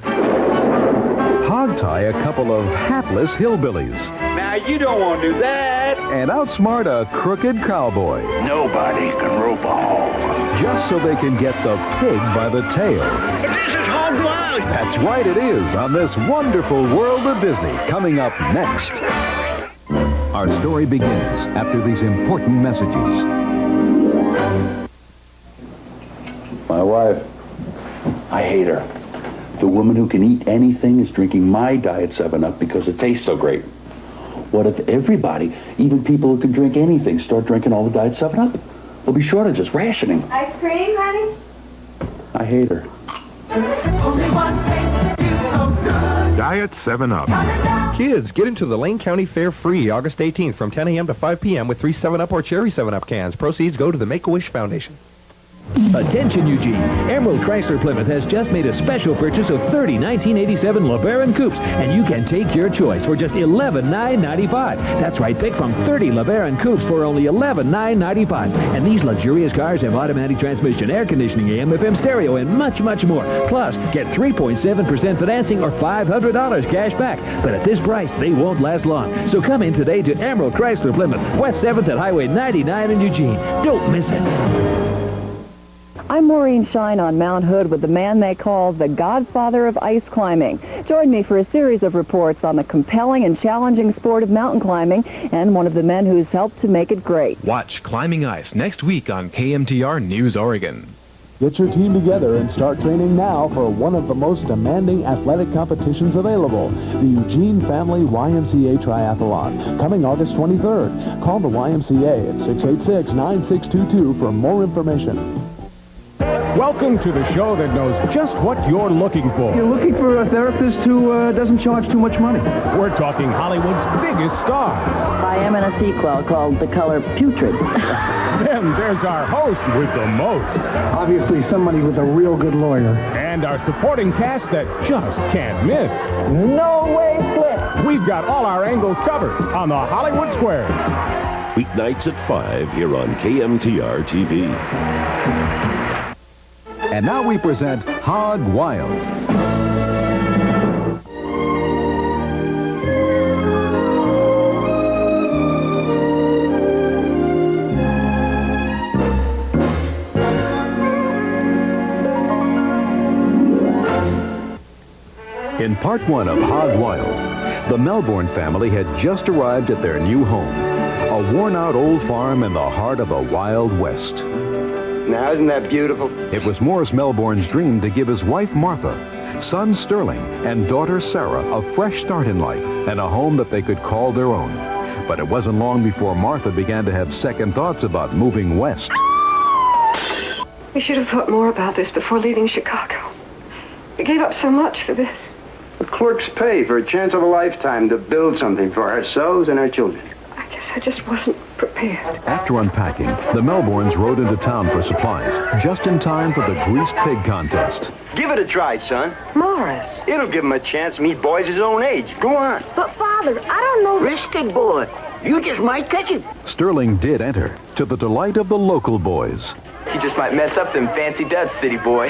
Hog tie a couple of hapless hillbillies. Now, you don't want to do that. And outsmart a crooked cowboy. Nobody can rope a hog. Just so they can get the pig by the tail. But this is Hog Wild. That's right, it is, on this wonderful world of Disney, coming up next. Our story begins after these important messages. My wife, I hate her. The woman who can eat anything is drinking my Diet 7-Up because it tastes so great. What if everybody, even people who can drink anything, start drinking all the Diet 7-Up? There'll be shortages, rationing. Ice cream, honey? I hate her. Diet 7-Up. Kids, get into the Lane County Fair free August 18th from 10 a.m. to 5 p.m. with 3 7-Up or Cherry 7-Up cans. Proceeds go to the Make-A-Wish Foundation. Attention, Eugene. Emerald Chrysler Plymouth has just made a special purchase of 30 1987 LeBaron Coupes, and you can take your choice for just $11,995. That's right, pick from 30 LeBaron Coupes for only $11,995. And these luxurious cars have automatic transmission, air conditioning, AM/FM stereo, and much, much more. Plus, get 3.7% financing or $500 cash back. But at this price, they won't last long. So come in today to Emerald Chrysler Plymouth, West 7th at Highway 99 in Eugene. Don't miss it. I'm Maureen Shine on Mount Hood with the man they call the godfather of ice climbing. Join me for a series of reports on the compelling and challenging sport of mountain climbing and one of the men who's helped to make it great. Watch Climbing Ice next week on KMTR News Oregon. Get your team together and start training now for one of the most demanding athletic competitions available, the Eugene Family YMCA Triathlon, coming August 23rd. Call the YMCA at 686-9622 for more information. Welcome to the show that knows just what you're looking for. You're looking for a therapist who doesn't charge too much money. We're talking Hollywood's biggest stars. I am in a sequel called The Color Putrid. Then there's our host with the most. Obviously somebody with a real good lawyer. And our supporting cast that just can't miss. No way, Flip. We've got all our angles covered on the Hollywood Squares. Weeknights at 5 here on KMTR TV. And now we present Hog Wild. In part one of Hog Wild, the Melbourne family had just arrived at their new home, a worn-out old farm in the heart of the Wild West. Now, isn't that beautiful? It was Morris Melbourne's dream to give his wife Martha, son Sterling, and daughter Sarah a fresh start in life and a home that they could call their own. But it wasn't long before Martha began to have second thoughts about moving west. We should have thought more about this before leaving Chicago. We gave up so much for this. The clerks pay for a chance of a lifetime to build something for ourselves and our children. I guess I just wasn't prepared. After unpacking, the Melbournes rode into town for supplies, just in time for the greased pig contest. Give it a try, son. Morris. It'll give him a chance to meet boys his own age. Go on. But, Father, I don't know. Risk it, boy. You just might catch him. Sterling did enter, to the delight of the local boys. You just might mess up them fancy duds, city boy.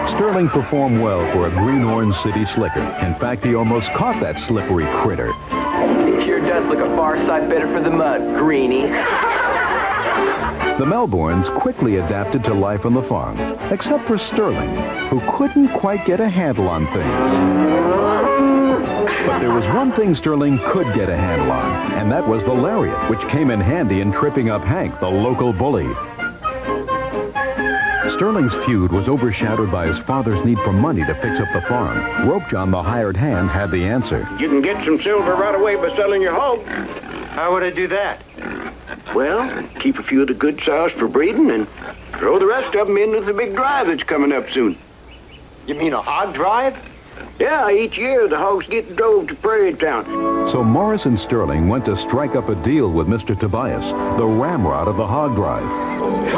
Sterling performed well for a greenhorn city slicker. In fact, he almost caught that slippery critter. It sure does look a far sight better for the mud, greenie. The Melbournes quickly adapted to life on the farm, except for Sterling, who couldn't quite get a handle on things. But there was one thing Sterling could get a handle on, and that was the lariat, which came in handy in tripping up Hank, the local bully. Sterling's feud was overshadowed by his father's need for money to fix up the farm. Rope John, the hired hand, had the answer. You can get some silver right away by selling your hog. How would I do that? Well, keep a few of the good sows for breeding and throw the rest of them into the big drive that's coming up soon. You mean a hog drive? Yeah, each year the hogs get drove to Prairie Town. So Morris and Sterling went to strike up a deal with Mr. Tobias, the ramrod of the hog drive.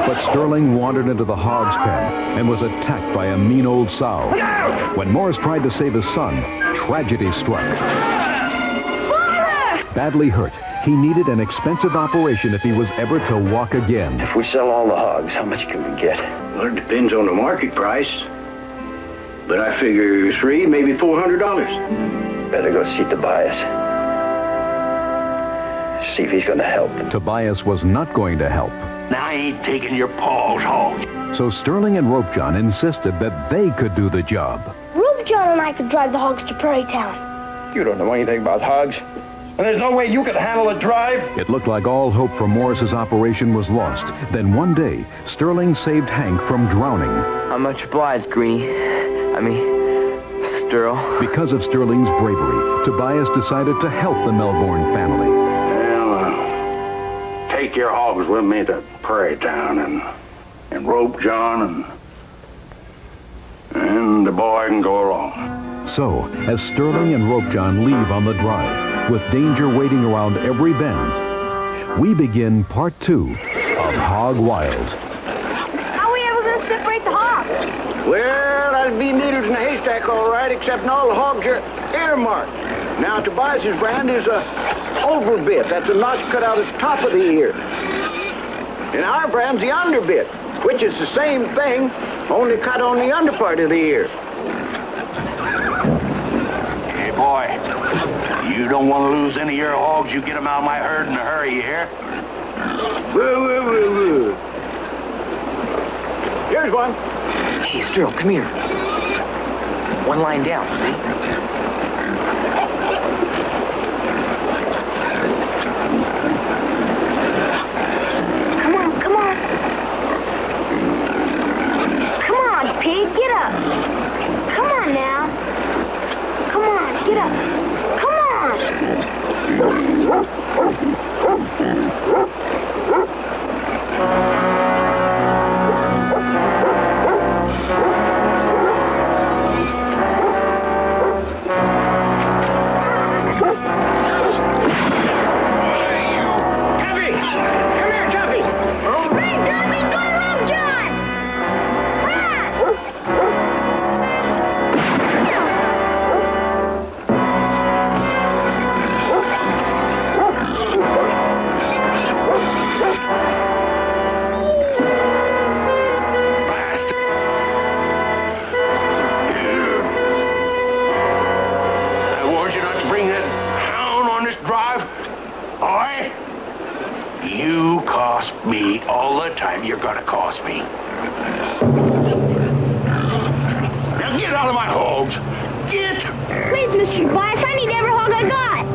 But Sterling wandered into the hog's pen and was attacked by a mean old sow. When Morris tried to save his son, tragedy struck. Badly hurt, he needed an expensive operation if he was ever to walk again. If we sell all the hogs, how much can we get? Well, it depends on the market price. But I figure $300, maybe $400. Better go see Tobias. See if he's going to help. Tobias was not going to help. Now I ain't taking your paw's hogs. So Sterling and Rope John insisted that they could do the job. Rope John and I could drive the hogs to Prairie Town. You don't know anything about hogs. And there's no way you could handle a drive. It looked like all hope for Morris's operation was lost. Then one day, Sterling saved Hank from drowning. I'm much obliged, Greenie. Sterl. Because of Sterling's bravery, Tobias decided to help the Melbourne family. Well, take your hogs with me to Prairie Town and Rope John and the boy can go along. So, as Sterling and Rope John leave on the drive, with danger waiting around every bend, we begin part 2 of Hog Wild. How are we ever going to separate the hogs? Well, that'd be needles in a haystack, all right, except all the hogs are earmarked. Now, Tobias's brand is a overbit. That's a notch cut out at the top of the ear. And our brand's the underbit, which is the same thing, only cut on the underpart of the ear. Hey, boy, you don't want to lose any of your hogs. You get them out of my herd in a hurry, you hear? Woo. Here's one. Hey, Sterl, come here. One line down, see? Come on, pig, get up. Come on now. Come on, get up. Come on. bring that hound on this drive? All right? You cost me all the time you're gonna cost me. Now get out of my hogs. Get! Please, Mr. Tobias, I need every hog I got.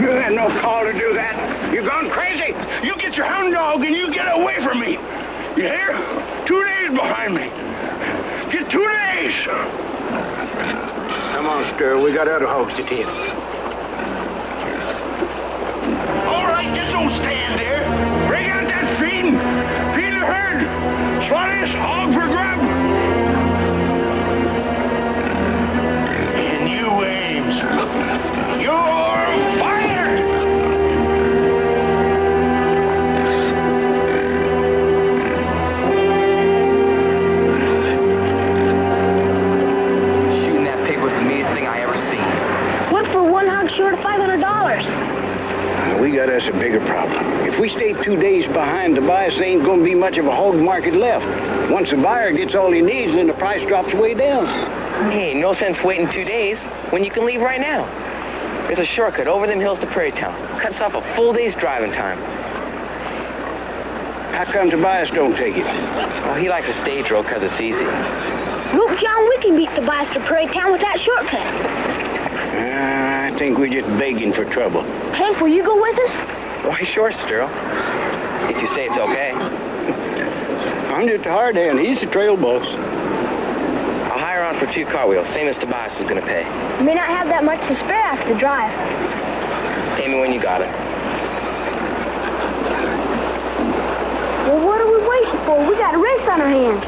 You had no call to do that. You gone crazy? You get your hound dog and you get away from me. You hear? 2 days behind me. Get 2 days. Come on, Stir. We got other hogs to tend. All right, just don't stand there. Bring out that feed and feed the herd. Swallow this hog for grub. And you, Ames, you're fired. Shooting that pig was the meanest thing I ever seen. What for one hog short of $500? We got us a bigger problem. If we stay 2 days behind Tobias, there ain't gonna be much of a hog market left. Once the buyer gets all he needs, then the price drops way down. Hey, no sense waiting 2 days when you can leave right now. There's a shortcut over them hills to Prairie Town. Cuts off a full day's driving time. How come Tobias don't take it? Well, he likes a stage road because it's easy. Look, John, we can beat Tobias to Prairie Town with that shortcut. I think we're just begging for trouble. Hank, will you go with us? Why, sure, Sterl. If you say it's okay. I'm just a hard hand. He's the trail boss. I'll hire on for 2 cartwheels, same as Tobias is going to pay. You may not have that much to spare after the drive. Pay me when you got it. Well, what are we waiting for? We got a race on our hands.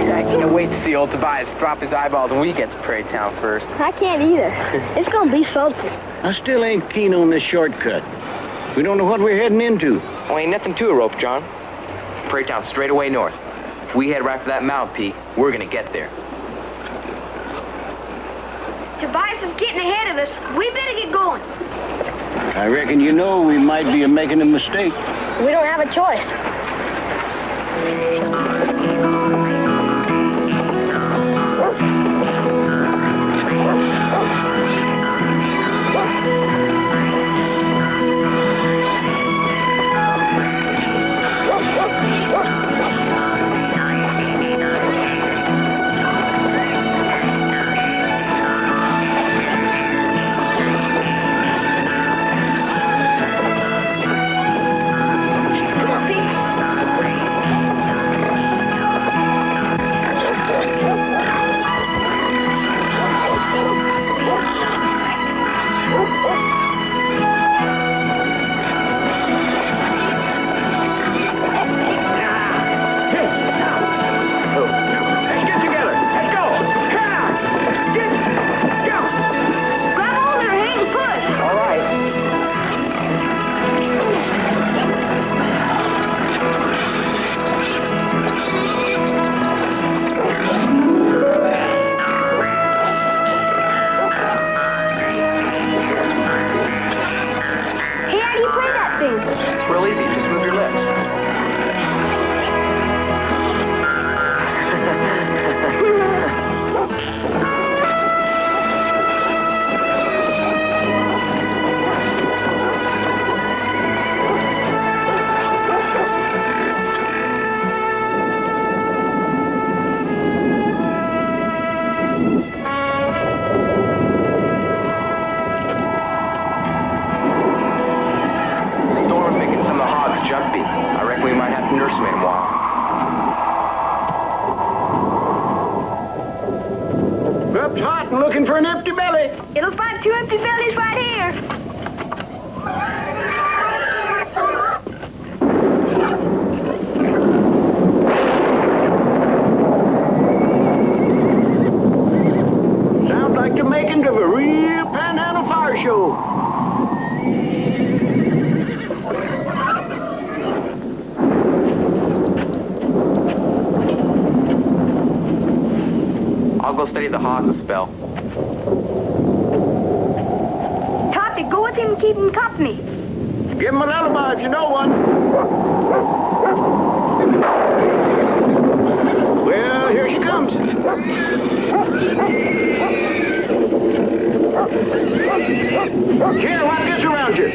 I can't wait to see old Tobias drop his eyeballs when we get to Prairie Town first. I can't either. It's gonna be something. I still ain't keen on this shortcut. We don't know what we're heading into. Well, ain't nothing to a rope, John. Prairie Town straight away north. If we head right for that mountain peak, we're gonna get there. Tobias is getting ahead of us. We better get going. I reckon you know we might be making a mistake. We don't have a choice. It's real easy. Just move your lips. Jumpy. I reckon we might have to nurse him he'll study the hogs a spell. Toppy, go with him and keep him company. Give him a lullaby if you know one. Well, here she comes. Here, what gets around you?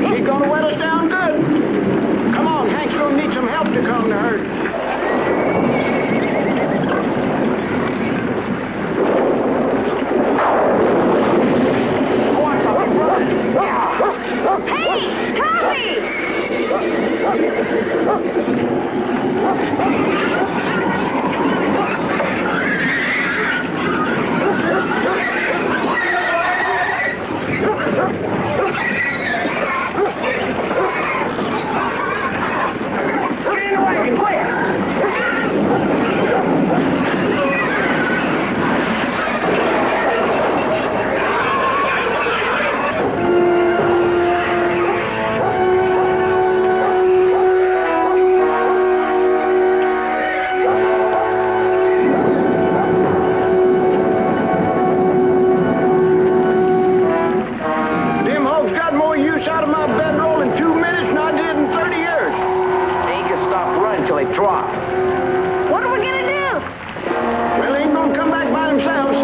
She's gonna wet us down good. Come on, Hank, you'll need some help to calm the herd. Hey, Toppy! Get in the wagon, quick! Them hogs got more use out of my bedroll in 2 minutes than I did in 30 years. They ain't gonna stop running until they drop. What are we gonna do? Well, they ain't gonna come back by themselves.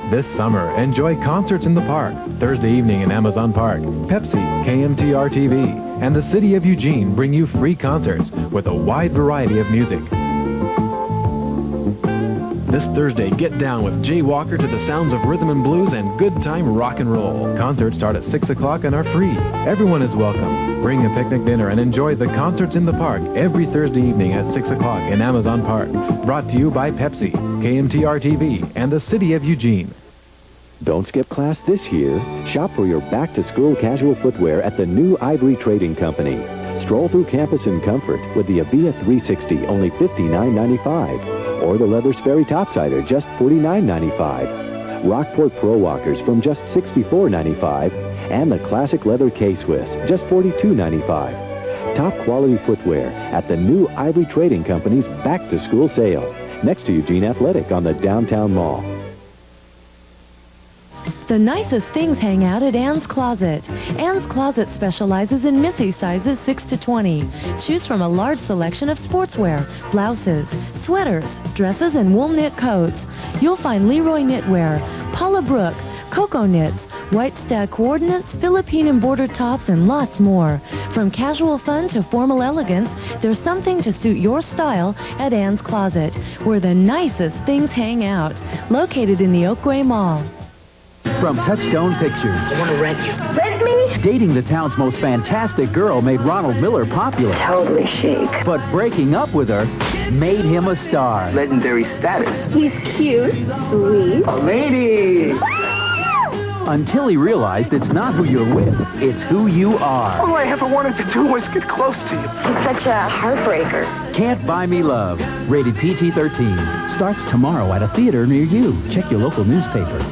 This summer, enjoy concerts in the park. Thursday evening in Amazon Park. Pepsi, KMTR TV, and the City of Eugene bring you free concerts with a wide variety of music. This Thursday, get down with Jay Walker to the sounds of rhythm and blues and good time rock and roll. Concerts start at 6 o'clock and are free. Everyone is welcome. Bring a picnic dinner and enjoy the Concerts in the Park every Thursday evening at 6 o'clock in Amazon Park. Brought to you by Pepsi, KMTR TV, and the City of Eugene. Don't skip class this year. Shop for your back-to-school casual footwear at the new Ivory Trading Company. Stroll through campus in comfort with the Avia 360, only $59.95. Or the Leather Sperry Topsider, just $49.95. Rockport Pro Walkers from just $64.95. And the classic leather K-Swiss, just $42.95. Top quality footwear at the new Ivory Trading Company's back-to-school sale. Next to Eugene Athletic on the downtown mall. The nicest things hang out at Ann's Closet. Ann's Closet specializes in Missy sizes 6 to 20. Choose from a large selection of sportswear, blouses, sweaters, dresses, and wool knit coats. You'll find Leroy knitwear, Paula Brooke, Coco knits, white stag coordinates, Philippine embroidered tops, and lots more. From casual fun to formal elegance, there's something to suit your style at Ann's Closet, where the nicest things hang out. Located in the Oakway Mall. From Touchstone Pictures. I want to rent you. Rent me? Dating the town's most fantastic girl made Ronald Miller popular. Totally chic. But breaking up with her made him a star. Legendary status. He's cute, sweet. Ladies! Until he realized it's not who you're with, it's who you are. All I ever wanted to do was get close to you. He's such a heartbreaker. Can't Buy Me Love. Rated PG-13. Starts tomorrow at a theater near you. Check your local newspaper.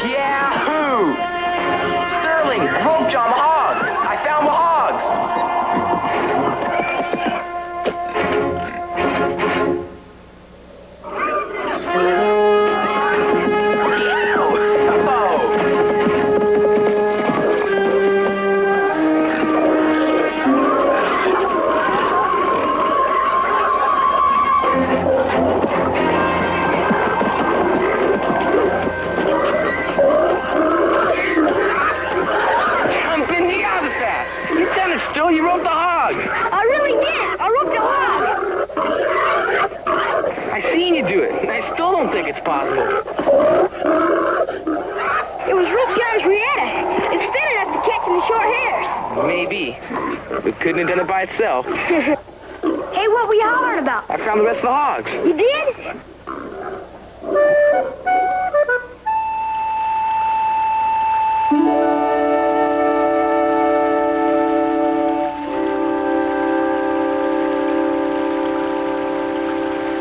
Yahoo! Sterling, rope jump hogs. I found the hogs. Still, you roped the hog. I really did. I roped a hog. I seen you do it, and I still don't think it's possible. It was rope John's Rietta. It's thin enough to catch in the short hairs. Maybe. It couldn't have done it by itself. Hey, what were you hollering about? I found the rest of the hogs. You did?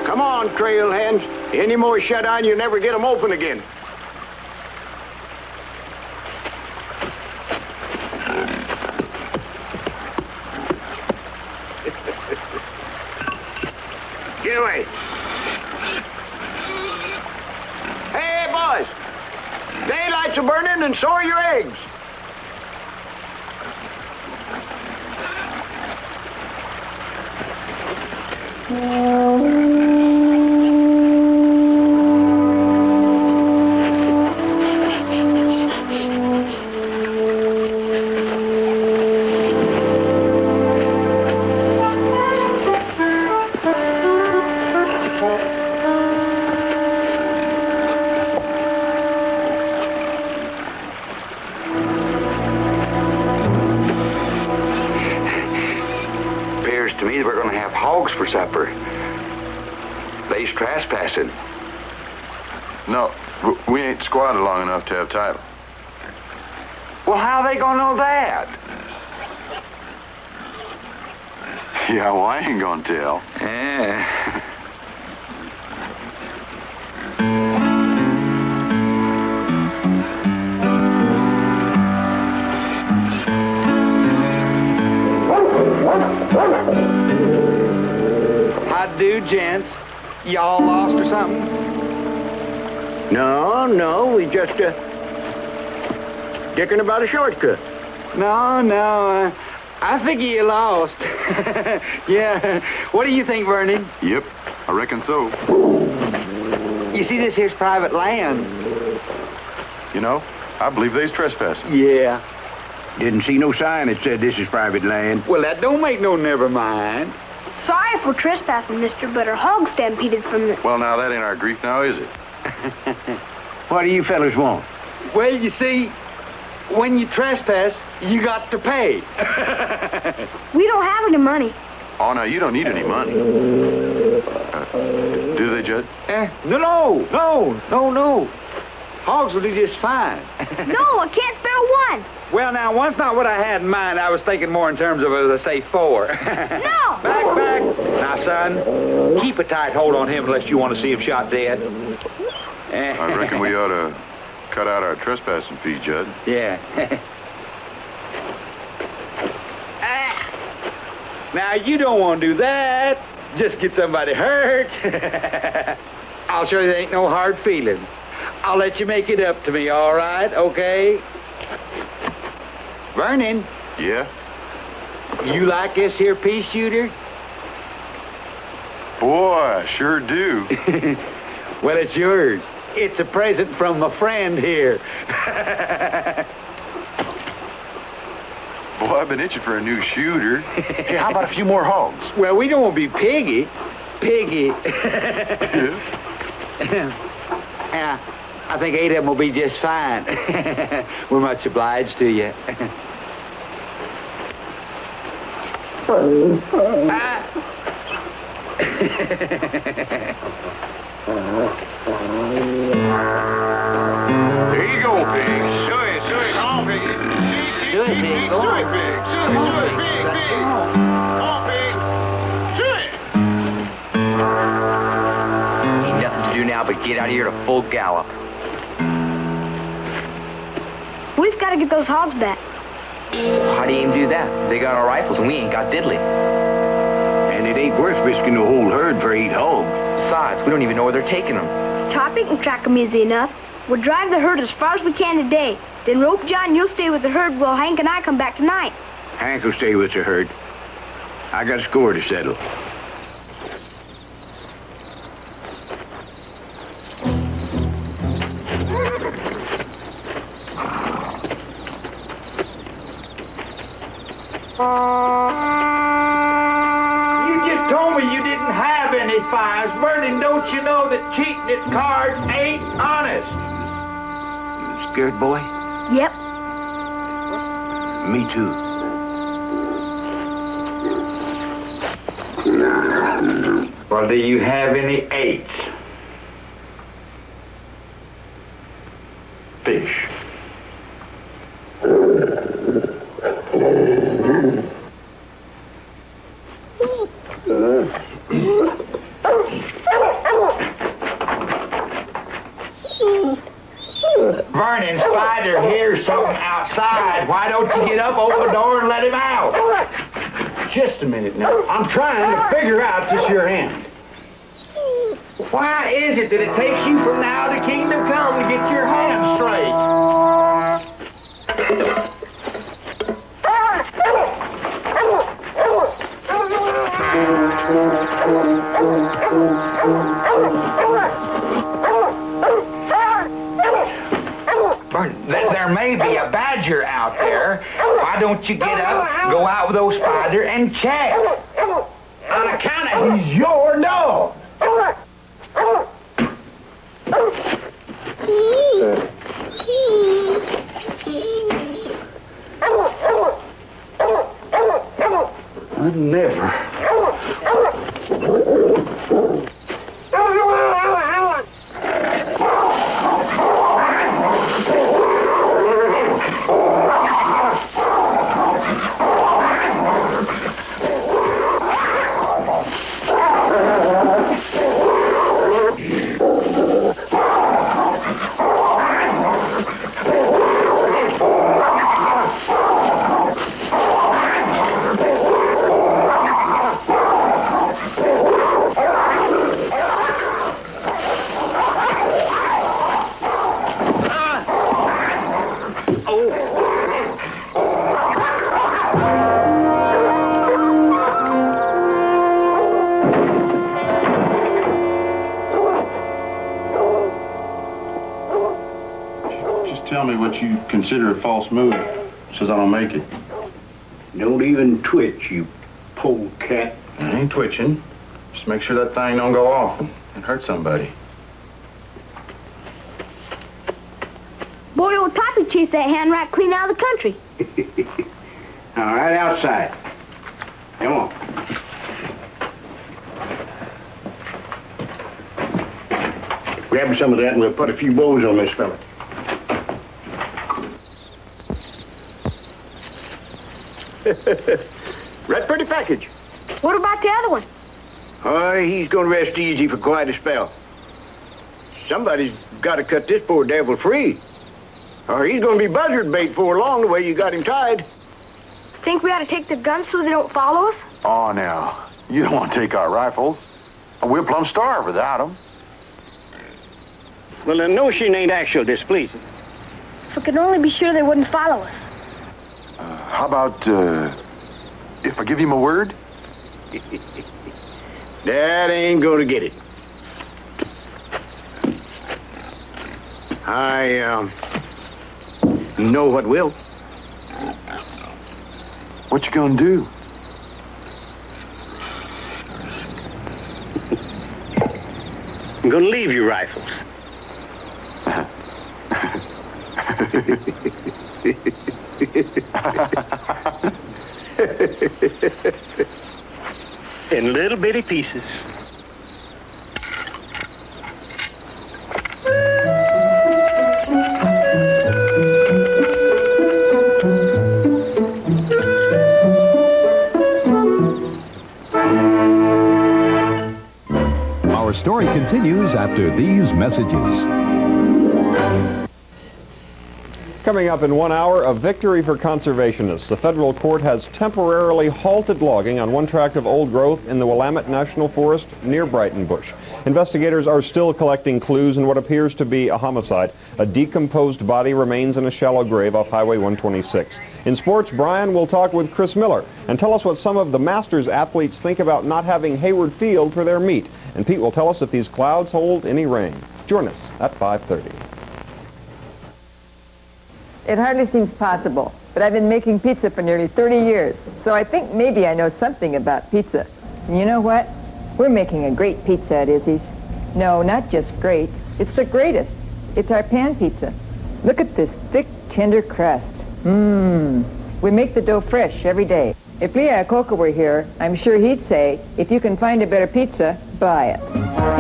Come on, trail hands. Any more shut on, you never get them open again. Get away. Hey, boys. Daylight's a-burning and so are your eggs. Appears to me that we're going to have hogs for supper. They's trespassing. No, we ain't squatted long enough to have title. Well, how are they going to know that? Yeah, well, I ain't gonna tell. Yeah. How'd do, gents? Y'all lost or something? No, we just, dicking about a shortcut. No, I figure you lost. Yeah. What do you think, Vernon? Yep, I reckon so. You see, this here's private land. You know, I believe they's trespassing. Yeah. Didn't see no sign that said this is private land. Well, that don't make no never mind. Sorry if we're trespassing, mister, but our hog stampeded from the... Well, now, that ain't our grief now, is it? What do you fellas want? Well, you see, when you trespass, you got to pay. We don't have any money. Oh, no, you don't need any money. Do they, Judd? No. Hogs will do just fine. No, I can't spare one. Well, now, one's not what I had in mind. I was thinking more in terms of, let's say, 4. No! Back. Now, son, keep a tight hold on him unless you want to see him shot dead. I reckon we ought to cut out our trespassing fee, Judd. Yeah. Now, you don't want to do that. Just get somebody hurt. I'll show you there ain't no hard feelings. I'll let you make it up to me, all right? Okay? Vernon. Yeah? You like this here pea shooter? Boy, I sure do. Well, it's yours. It's a present from my friend here. Boy, I've been itching for a new shooter. Hey, how about a few more hogs? Well, we don't want to be piggy. Yeah, I think 8 of them will be just fine. We're much obliged to you. There you go, pig. Suey, come on, piggy. Suey, pig, go on. Suey, pig. Suey, pig, pig. Come on, pig. Suey. Ain't nothing to do now but get out of here at a full gallop. We've got to get those hogs back. How do you even do that? They got our rifles and we ain't got diddly. And it ain't worth risking the whole herd for 8 hogs. Besides, we don't even know where they're taking them. Toppy can track them easy enough. We'll drive the herd as far as we can today. Then Rope John, you'll stay with the herd while Hank and I come back tonight. Hank will stay with the herd. I got a score to settle. You just told me you didn't have any fines. Vernon, don't you know that cheating at cards ain't honest? You scared, boy? Yep. Me too. Well, do you have any 8s? Fish. Vernon, Spider hears something outside. Why don't you get up, open the door, and let him out? Just a minute now. I'm trying to figure out this your hand. Why is it that it takes you from now to kingdom come to get your hand straight? There may be a badger out there. Why don't you get up, go out with those Spider, and check? On account of he's your dog. Never. Tell me what you consider a false move, says I don't make it. Don't even twitch, you polecat. I ain't twitching. Just make sure that thing don't go off and hurt somebody. Boy, old Toppy chased that hand right clean out of the country. All right, outside. Come on. Grab me some of that and we'll put a few bows on this fella. Right pretty package. What about the other one? Oh, he's gonna rest easy for quite a spell. Somebody's got to cut this poor devil free. Or he's gonna be buzzard bait for long the way you got him tied. Think we ought to take their guns so they don't follow us? Oh, now, you don't want to take our rifles. We'll plumb starve without them. Well, the notion ain't actual displeasing. If we could only be sure they wouldn't follow us. How about, if I give you my word? That ain't gonna get it. I, know what will. What you gonna do? I'm gonna leave you rifles. In little bitty pieces. story continues after these messages. Coming up in 1 hour, a victory for conservationists. The federal court has temporarily halted logging on one tract of old growth in the Willamette National Forest near Breitenbush. Investigators are still collecting clues in what appears to be a homicide. A decomposed body remains in a shallow grave off Highway 126. In sports, Brian will talk with Chris Miller and tell us what some of the Masters athletes think about not having Hayward Field for their meet. And Pete will tell us if these clouds hold any rain. Join us at 5:30. It hardly seems possible, but I've been making pizza for nearly 30 years, so I think maybe I know something about pizza. And you know what? We're making a great pizza at Izzy's. No, not just great. It's the greatest. It's our pan pizza. Look at this thick, tender crust. Mmm. We make the dough fresh every day. If Lee Iacocca were here, I'm sure he'd say, if you can find a better pizza, buy it.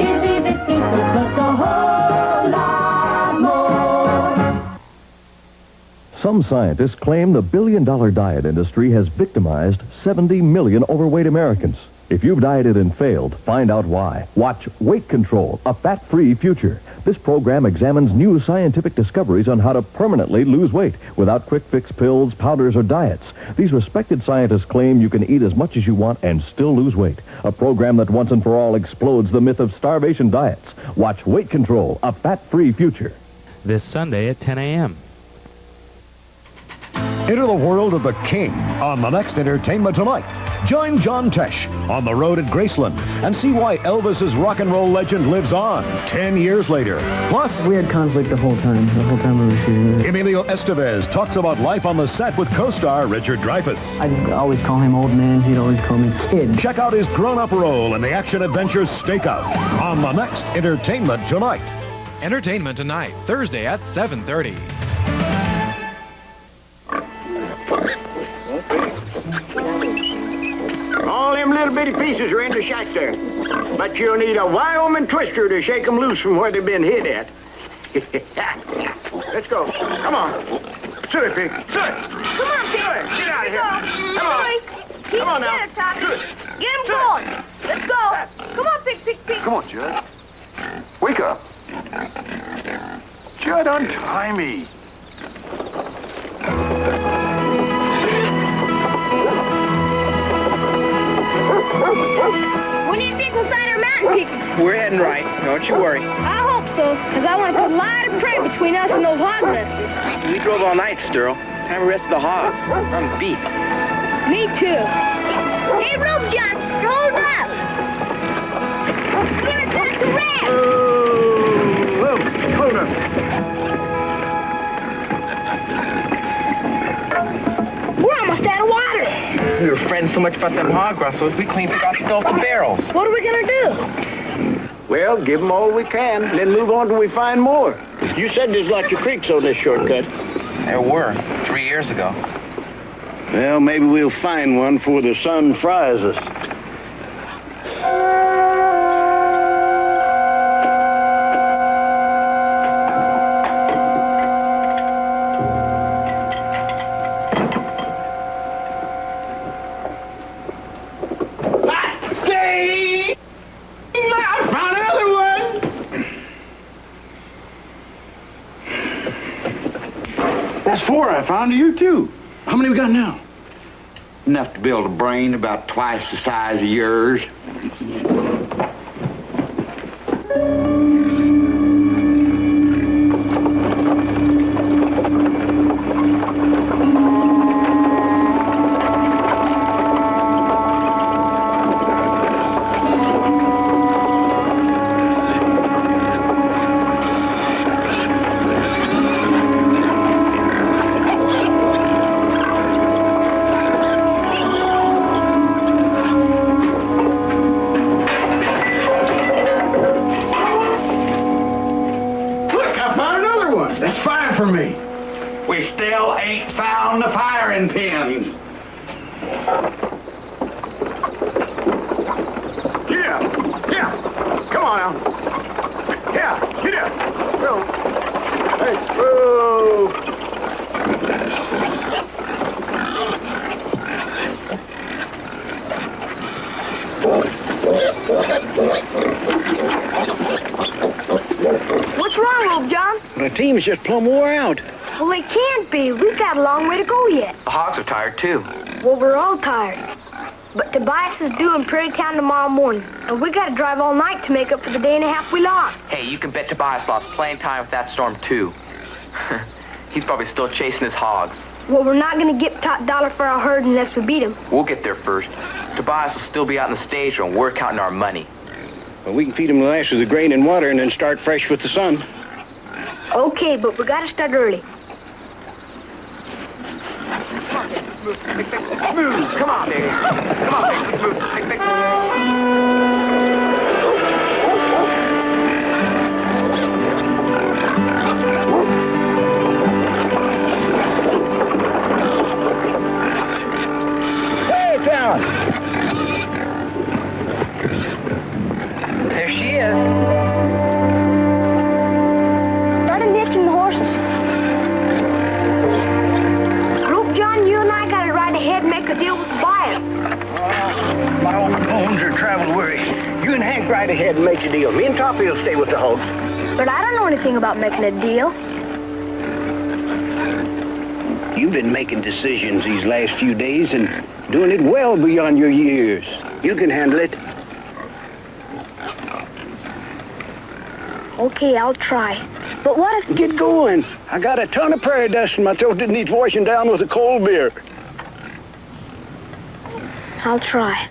Izzy's Pizza plus a whole lot more. Some scientists claim the billion-dollar diet industry has victimized 70 million overweight Americans. If you've dieted and failed, find out why. Watch Weight Control, a fat-free future. This program examines new scientific discoveries on how to permanently lose weight without quick-fix pills, powders, or diets. These respected scientists claim you can eat as much as you want and still lose weight. A program that once and for all explodes the myth of starvation diets. Watch Weight Control, a fat-free future. This Sunday at 10 a.m. Enter the world of the King on the next Entertainment Tonight. Join John Tesh on the road at Graceland and see why Elvis's rock and roll legend lives on 10 years later. Plus, we had conflict the whole time we were shooting it. Emilio Estevez talks about life on the set with co-star Richard Dreyfuss. I'd always call him old man. He'd always call me kid. Check out his grown-up role in the action-adventure Stakeout on the next Entertainment Tonight. Entertainment Tonight, Thursday at 7:30. All them little bitty pieces are in the shack there. But you'll need a Wyoming twister to shake them loose from where they've been hid at. Let's go. Come on. Sit it, Pig. Sit it. Come on, Pig. Get out of here. Come on. Come on now. Get him going. Let's go. Come on, Pig. Come on, Judd. Wake up. Judd, untie me. When do you think we'll sign our mountain picking? We're heading right. Don't you worry. I hope so, because I want to put a lot of prey between us and those hog nesters. We drove all night, Sterl. Time to rest the hogs. I'm beat. Me too. Hey, Rope John, hold up. Give us a rest. Hold up. We're almost out of water. We were fretting so much about them hog rustlers, we clean forgot to fill up the barrels. What are we going to do? Well, give them all we can, then move on till we find more. You said there's lots of creeks on this shortcut. There were, 3 years ago. Well, maybe we'll find one before the sun fries us. I found you, too. How many we got now? Enough to build a brain about twice the size of yours. team's just plumb wore out. Well, it can't be. We've got a long way to go yet. The Hogs are tired, too. Well, we're all tired. But Tobias is due in Prairie Town tomorrow morning, and we got to drive all night to make up for the day and a half we lost. Hey, you can bet Tobias lost playing time with that storm, too. He's probably still chasing his hogs. Well, we're not going to get top dollar for our herd unless we beat him. We'll get there first. Tobias will still be out in the stage when we're counting our money. Well, we can feed him the last of the grain and water and then start fresh with the sun. Okay, but we got to start early. Move! Come on, baby. Come on, baby. Let's move. Pick, pick. Hey, fella! There she is. Start hitching the horses. Rope John, you and I got to ride ahead and make a deal with the buyer. My old bones are travel-weary. You and Hank ride ahead and make the deal. Me and Toppy will stay with the hogs. But I don't know anything about making a deal. You've been making decisions these last few days and doing it well beyond your years. You can handle it. Okay, I'll try. But what if... Get going. I got a ton of prairie dust in my throat that needs washing down with a cold beer. I'll try.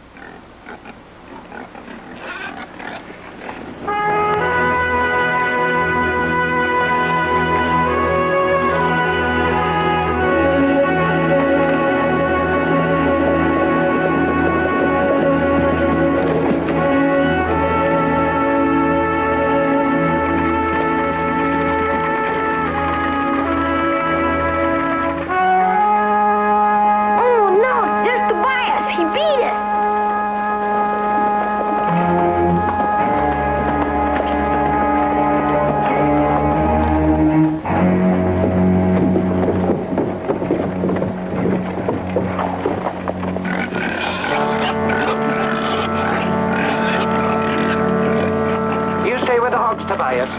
Oh, no! There's Tobias! He beat us! You stay with the hogs, Tobias.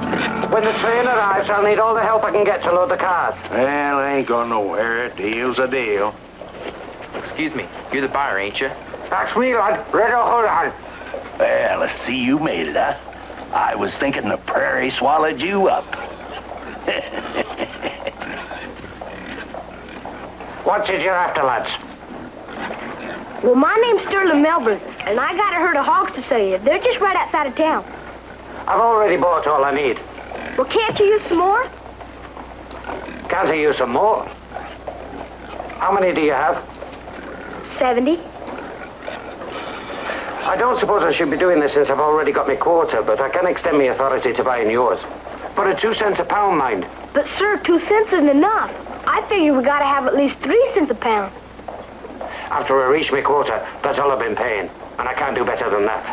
When the train arrives, I'll need all the help I can get to load the cars. Well, I ain't going nowhere. A deal's a deal. Excuse me. You're the buyer, ain't you? That's me, lad. Ready to hold on. Well, I see you made it, huh? I was thinking the prairie swallowed you up. What's it you're after, lads? Well, my name's Sterling Melbourne, and I got a herd of hogs to sell you. They're just right outside of town. I've already bought all I need. Well, can't you use some more? Can't I use some more? How many do you have? 70. I don't suppose I should be doing this since I've already got my quota, but I can extend my authority to buying yours. But at 2 cents a pound, mind. But, sir, 2 cents isn't enough. I figure we got to have at least 3 cents a pound. After I reach my quota, that's all I've been paying. And I can't do better than that.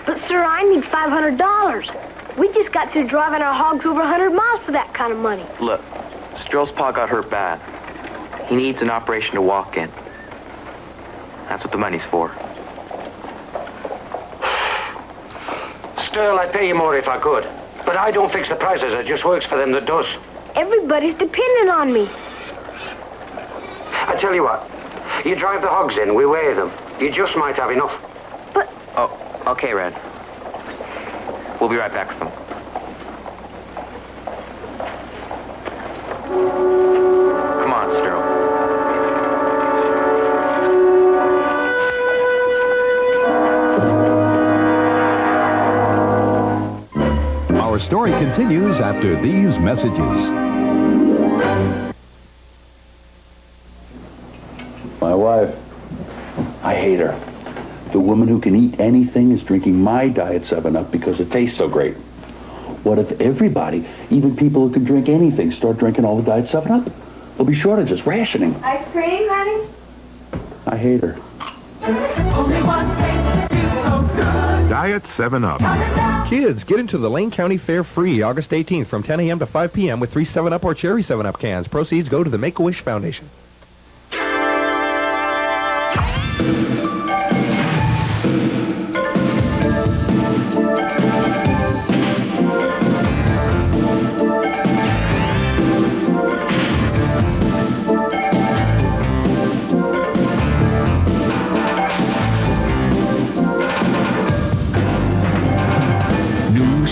But, sir, I need $500. We just got through driving our hogs over 100 miles for that kind of money. Look, Strell's pa got hurt bad. He needs an operation to walk in. That's what the money's for. Still, I'd pay you more if I could. But I don't fix the prices. It just works for them that does. Everybody's dependent on me. I tell you what. You drive the hogs in, we weigh them. You just might have enough. Oh, okay, Red. We'll be right back with them. Come on, Sterl. Our story continues after these messages. My wife, I hate her. The woman who can eat anything is drinking my Diet 7-Up because it tastes so great. What if everybody, even people who can drink anything, start drinking all the Diet 7-Up? There'll be shortages, rationing. Ice cream, honey? I hate her. Diet 7-Up. Kids, get into the Lane County Fair free August 18th from 10 a.m. to 5 p.m. with 3 7-Up or Cherry 7-Up cans. Proceeds go to the Make-A-Wish Foundation.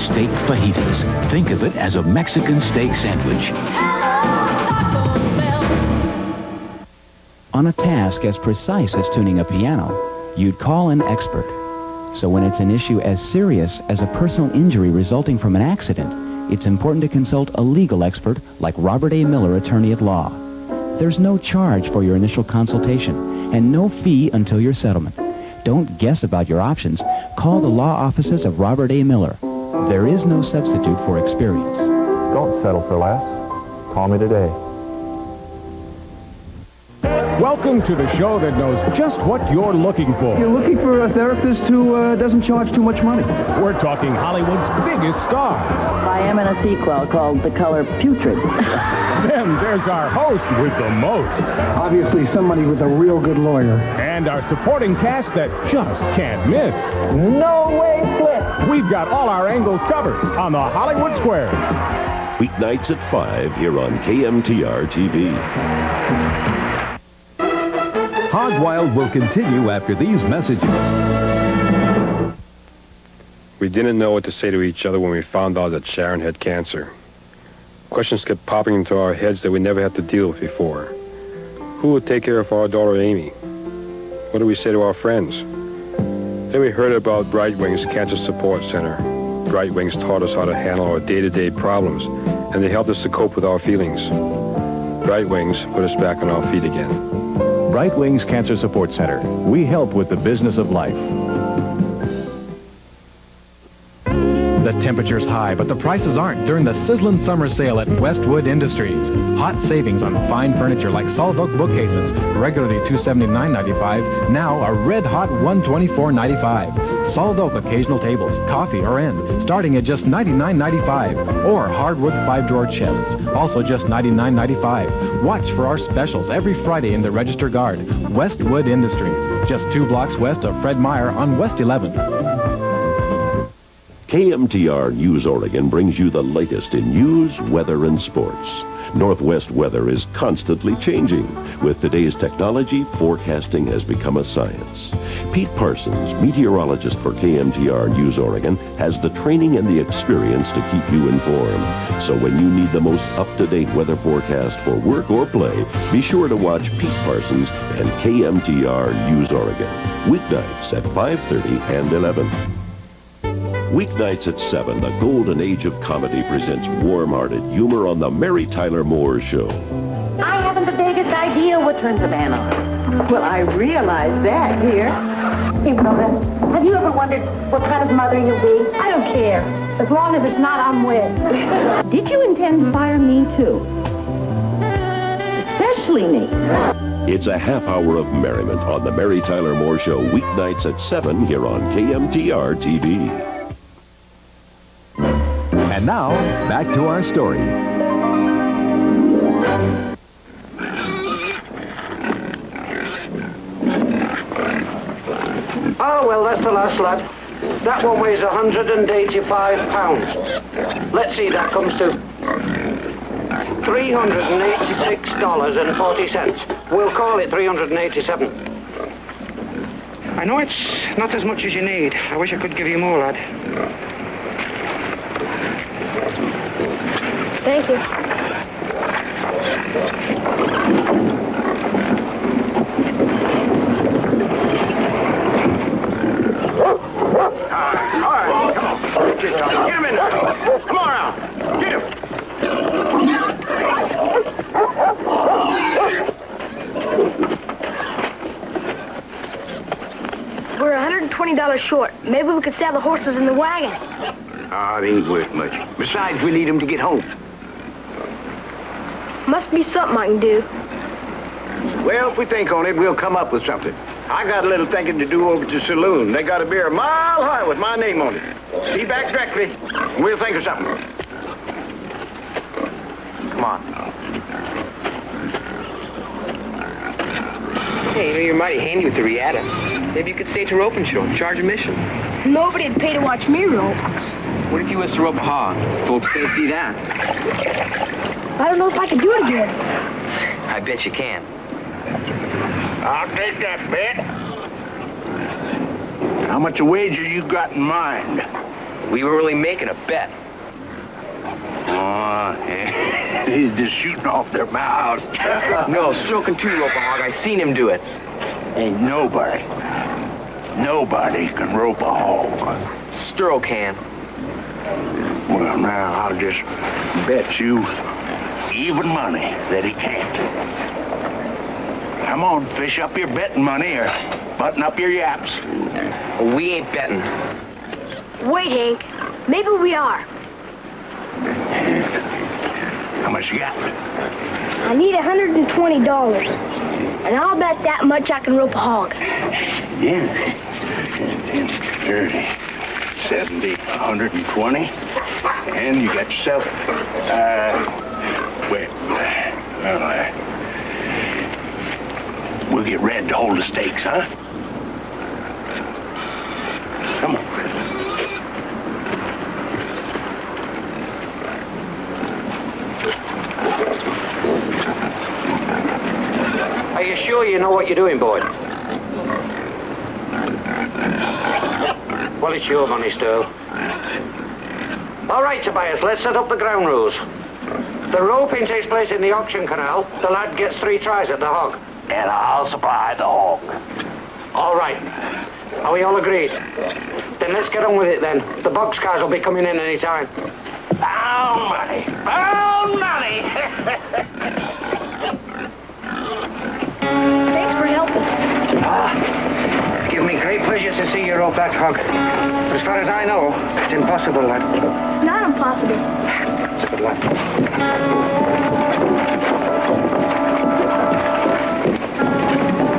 steak fajitas. Think of it as a Mexican steak sandwich. On a task as precise as tuning a piano, you'd call an expert. So when it's an issue as serious as a personal injury resulting from an accident, it's important to consult a legal expert like Robert A. Miller, attorney at law. There's no charge for your initial consultation and no fee until your settlement. Don't guess about your options. Call the law offices of Robert A. Miller. There is no substitute for experience. Don't settle for less. Call me today. Welcome to the show that knows just what you're looking for. You're looking for a therapist who doesn't charge too much money. We're talking Hollywood's biggest stars. I am in a sequel called The Color Putrid. Then there's our host with the most. Obviously somebody with a real good lawyer. And our supporting cast that just can't miss. No way slip. We've got all our angles covered on the Hollywood Squares. Weeknights at 5 here on KMTR TV. Hog Wild will continue after these messages. We didn't know what to say to each other when we found out that Sharon had cancer. Questions kept popping into our heads that we never had to deal with before. Who would take care of our daughter Amy? What do we say to our friends? Then we heard about Bright Wings Cancer Support Center. Bright Wings taught us how to handle our day-to-day problems, and they helped us to cope with our feelings. Bright Wings put us back on our feet again. Bright Wings Cancer Support Center. We help with the business of life. The temperature's high, but the prices aren't during the sizzling summer sale at Westwood Industries. Hot savings on fine furniture like solid oak bookcases, regularly $279.95, now a red-hot $124.95. Solid oak occasional tables, coffee or end, starting at just $99.95. Or hardwood 5-drawer chests, also just $99.95. Watch for our specials every Friday in the Register Guard. Westwood Industries, just 2 blocks west of Fred Meyer on West 11th. KMTR News Oregon brings you the latest in news, weather, and sports. Northwest weather is constantly changing. With today's technology, forecasting has become a science. Pete Parsons, meteorologist for KMTR News Oregon, has the training and the experience to keep you informed. So when you need the most up-to-date weather forecast for work or play, be sure to watch Pete Parsons and KMTR News Oregon. Weeknights at 5:30 and 11. Weeknights at 7, the golden age of comedy presents warm-hearted humor on the Mary Tyler Moore Show. I haven't the biggest idea what turns a man on. Well, I realize that here. Hey, Rhoda, have you ever wondered what kind of mother you'll be? I don't care. As long as it's not I'm with. Did you intend to fire me, too? Especially me. It's a half hour of merriment on the Mary Tyler Moore Show, weeknights at 7 here on KMTR TV. And now, back to our story. Oh, well, that's the last lot. That one weighs 185 pounds. Let's see, that comes to $386.40. We'll call it $387. I know it's not as much as you need. I wish I could give you more, lad. Thank you. All right, come on. Get him in there. Come on around. Get him. We're $120 short. Maybe we could sell the horses in the wagon. Ah, it ain't worth much. Besides, we need him to get home. Must be something I can do. Well, if we think on it, we'll come up with something. I got a little thinking to do over at the saloon. They got a beer a mile high with my name on it. Be back directly, and we'll think of something. Come on. Hey, you know, you're mighty handy with the Riata. Maybe you could stay to rope and show and charge admission. Nobody'd pay to watch me rope. What if you was to rope a hog? Folks pay to see that. I don't know if I can do it again. I bet you can. I'll take that bet. How much a wager you got in mind? We were really making a bet. Oh, he's just shooting off their mouths. No, Sterl can too rope a hog. I seen him do it. Ain't nobody can rope a hog. Sterl can. Well, now, I'll just bet you even money that he can't. Come on, fish up your betting money or button up your yaps. We ain't betting. Wait, Hank. Maybe we are. How much you got? I need $120. And I'll bet that much I can rope a hog. Yeah. 10, 30, 70, 120. And you got yourself, we'll get Red to hold the stakes, huh? Come on. Are you sure you know what you're doing, boy? Well, it's your money, Sterl. All right, Tobias, let's set up the ground rules. The roping takes place in the auction canal. The lad gets 3 tries at the hog. And I'll supply the hog. All right. Are we all agreed? Then let's get on with it then. The boxcars will be coming in any time. Found money! Found money! Thanks for helping. Give me great pleasure to see you rope that hog. As far as I know, it's impossible, lad. It's not impossible. It's a good lad.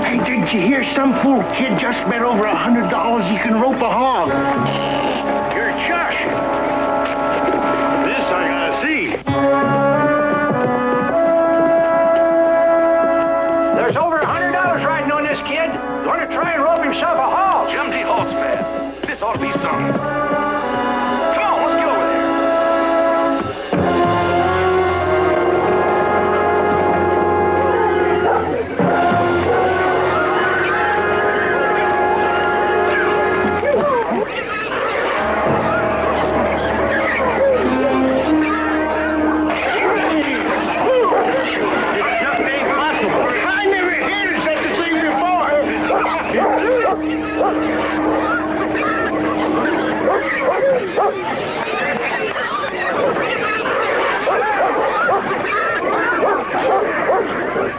Hey, didn't you hear some fool kid just bet over $100 he can rope a hog? You're joshing. This I gotta see. There's over $100 riding on this kid. Going to try and rope himself a hog. Jumpy horse fast. This ought to be something. Come on, let's get over there.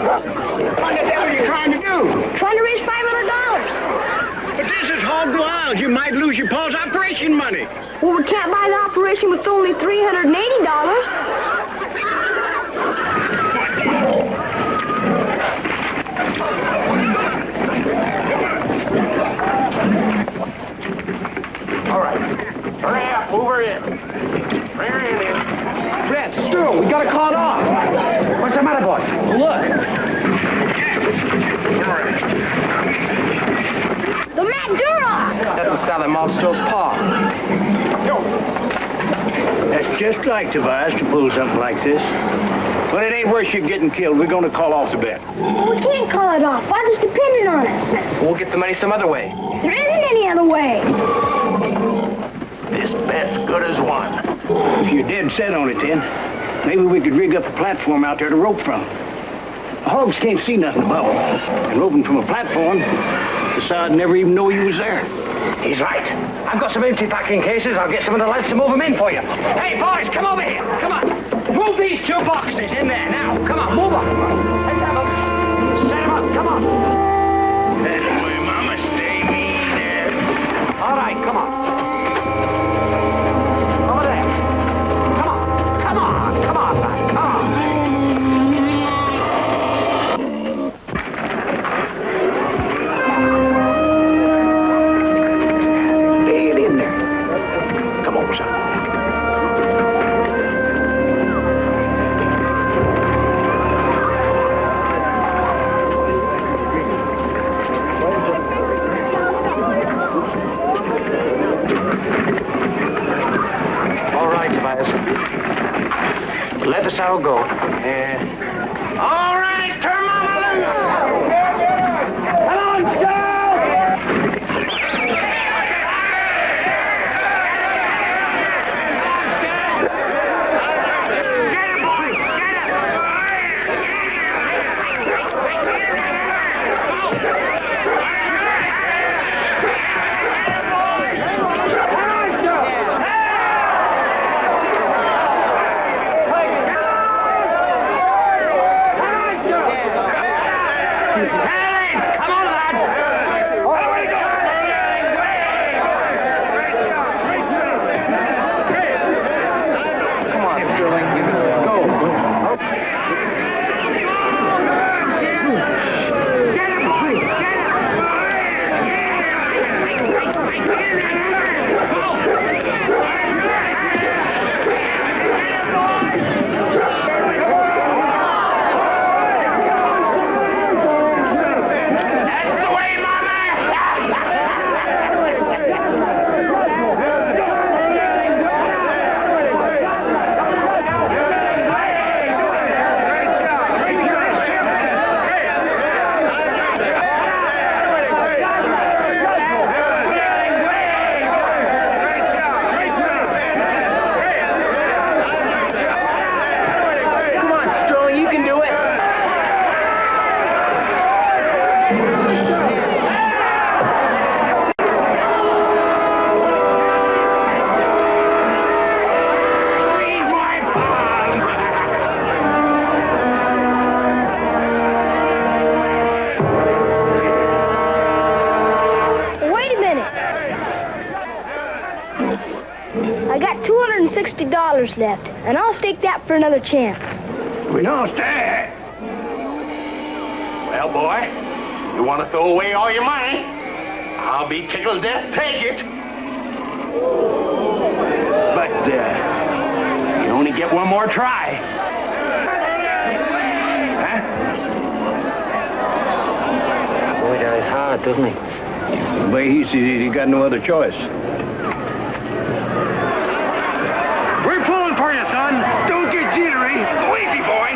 What the hell are you trying to do? Trying to raise $500. But this is hog wild. You might lose your pa's operation money. Well, we can't buy the operation with only $380. All right. Hurry up. Move her in. Bring her in here. Red, Sterl, we got to call it off. What's the matter, boy? Look. The Matt Duroc! That's the sound that mauled Sterl's paw. That's just like Tobias to pull something like this. But it ain't worth you getting killed. We're going to call off the bet. We can't call it off. Father's depending on us. We'll get the money some other way. There isn't any other way. This bet's good as won. If you're dead set on it, then, maybe we could rig up a platform out there to rope from. The hogs can't see nothing above them. And roping from a platform, the sod never even know you was there. He's right. I've got some empty packing cases. I'll get some of the lads to move them in for you. Hey, boys, come over here. Come on. Move these 2 boxes in there now. Come on, move them. Let's have them. Set them up. Come on. That's my mama stay mean there. All right, come on. Over there. Come on. Come on. Come on, lad. Come on. Get in there. Come on, son. Let the saddle go. All right, turn mama loose. Come on, Joe! I got $260 left, and I'll stake that for another chance. We don't stay. Well, boy, you want to throw away all your money? I'll be tickled to death to take it. But, you only get one more try. Huh? Boy dies hard, doesn't he? But he got no other choice. We're pulling for you, son. Don't get jittery. Go easy, boy.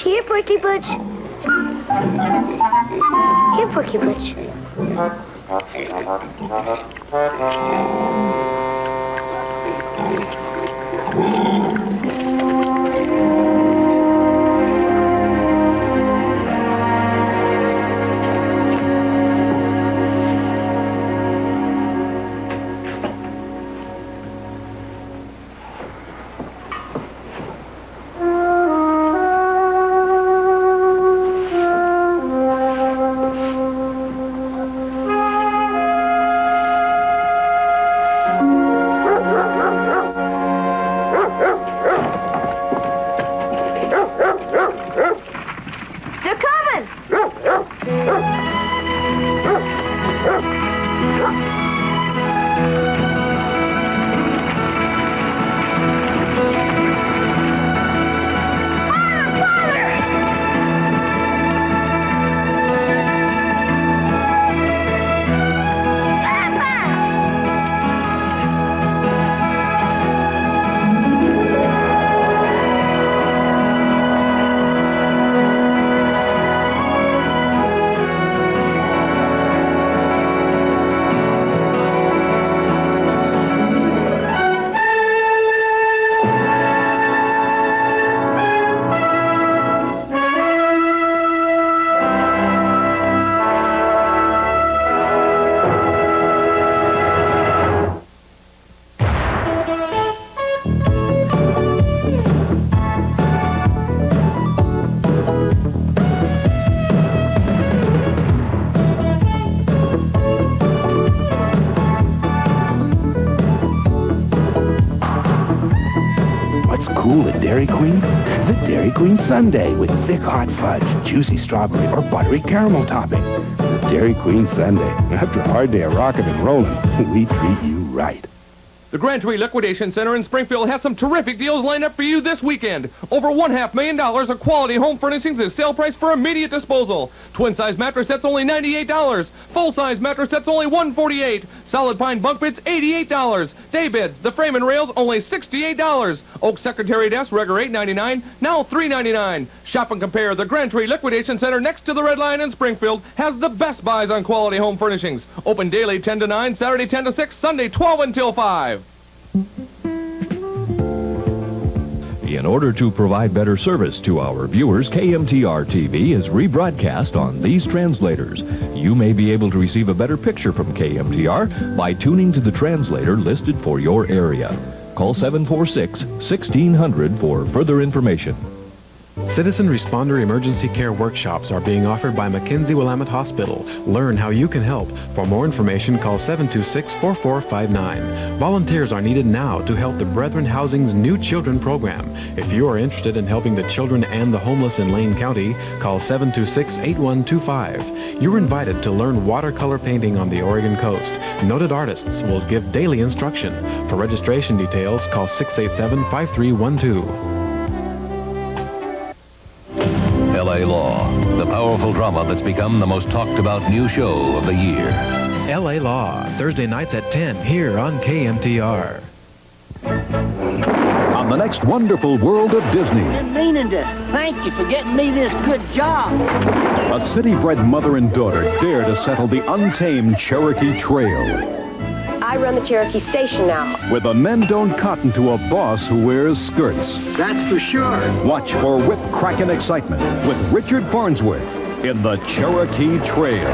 Here, Porky Butch. Here, Porky Butch. Cool at Dairy Queen? The Dairy Queen Sundae with thick hot fudge, juicy strawberry, or buttery caramel topping. The Dairy Queen Sundae. After a hard day of rocking and rolling, we treat you right. The Grand Tree Liquidation Center in Springfield has some terrific deals lined up for you this weekend. Over $500,000 of quality home furnishings is sale price for immediate disposal. Twin-size mattress sets only $98. Full-size mattress sets only $148. Solid pine bunk beds, $88. Day beds, the frame and rails, only $68. Oak secretary desk, regular $8.99, now $3.99. Shop and compare. The Grand Tree Liquidation Center next to the Red Lion in Springfield has the best buys on quality home furnishings. Open daily 10 to 9, Saturday 10 to 6, Sunday 12 until 5. In order to provide better service to our viewers, KMTR TV is rebroadcast on these translators. You may be able to receive a better picture from KMTR by tuning to the translator listed for your area. Call 746-1600 for further information. Citizen Responder Emergency Care workshops are being offered by Mackenzie Willamette Hospital. Learn how you can help. For more information, call 726-4459. Volunteers are needed now to help the Brethren Housing's New Children program. If you are interested in helping the children and the homeless in Lane County, call 726-8125. You're invited to learn watercolor painting on the Oregon coast. Noted artists will give daily instruction. For registration details, call 687-5312. L.A. Law, the powerful drama that's become the most talked about new show of the year. L.A. Law, Thursday nights at 10 here on KMTR. On the next wonderful world of Disney, Been meaning to thank you for getting me this good job. a city-bred mother and daughter dare to settle the untamed Cherokee Trail. I run the Cherokee Station now. Where the men don't cotton to a boss who wears skirts. That's for sure. Watch for whip-cracking excitement with Richard Farnsworth in the Cherokee Trail.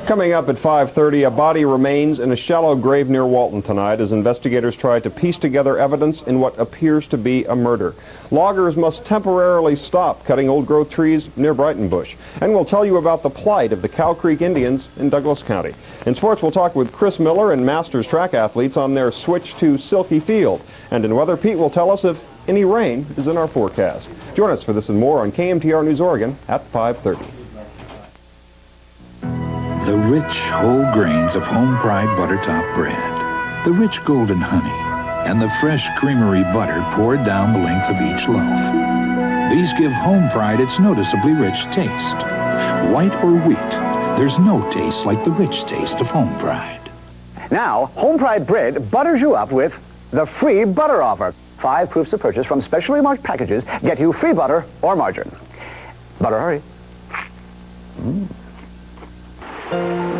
Coming up at 5:30, a body remains in a shallow grave near Walton tonight as investigators try to piece together evidence in what appears to be a murder. Loggers must temporarily stop cutting old-growth trees near Brighton Bush. And we'll tell you about the plight of the Cow Creek Indians in Douglas County. In sports, we'll talk with Chris Miller and Masters track athletes on their switch to Silky Field. And in weather, Pete will tell us if any rain is in our forecast. Join us for this and more on KMTR News Oregon at 5:30. The rich whole grains of Home Pride Buttertop bread, the rich golden honey, and the fresh creamery butter poured down the length of each loaf. These give Home Pride its noticeably rich taste. White or wheat, there's no taste like the rich taste of Home Pride. Now, Home Pride bread butters you up with the free butter offer. 5 proofs of purchase from specially marked packages get you free butter or margarine. Butter, hurry.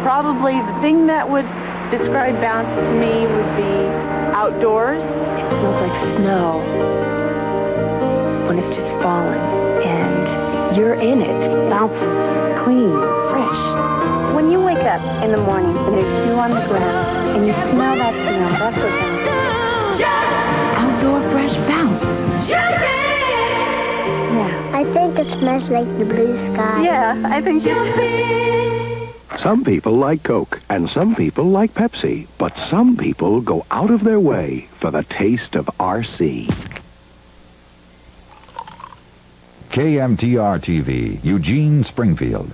Probably the thing that would describe bounce to me would be outdoors. It feels like snow when it's just fallen and you're in it. Bounces clean, fresh. When you wake up in the morning and there's dew on the ground and you smell that smell, that's what bounce. Outdoor fresh bounce. Yeah. I think it smells like the blue sky. Yeah, I think so. Some people like Coke, and some people like Pepsi, but some people go out of their way for the taste of RC. KMTR TV, Eugene, Springfield.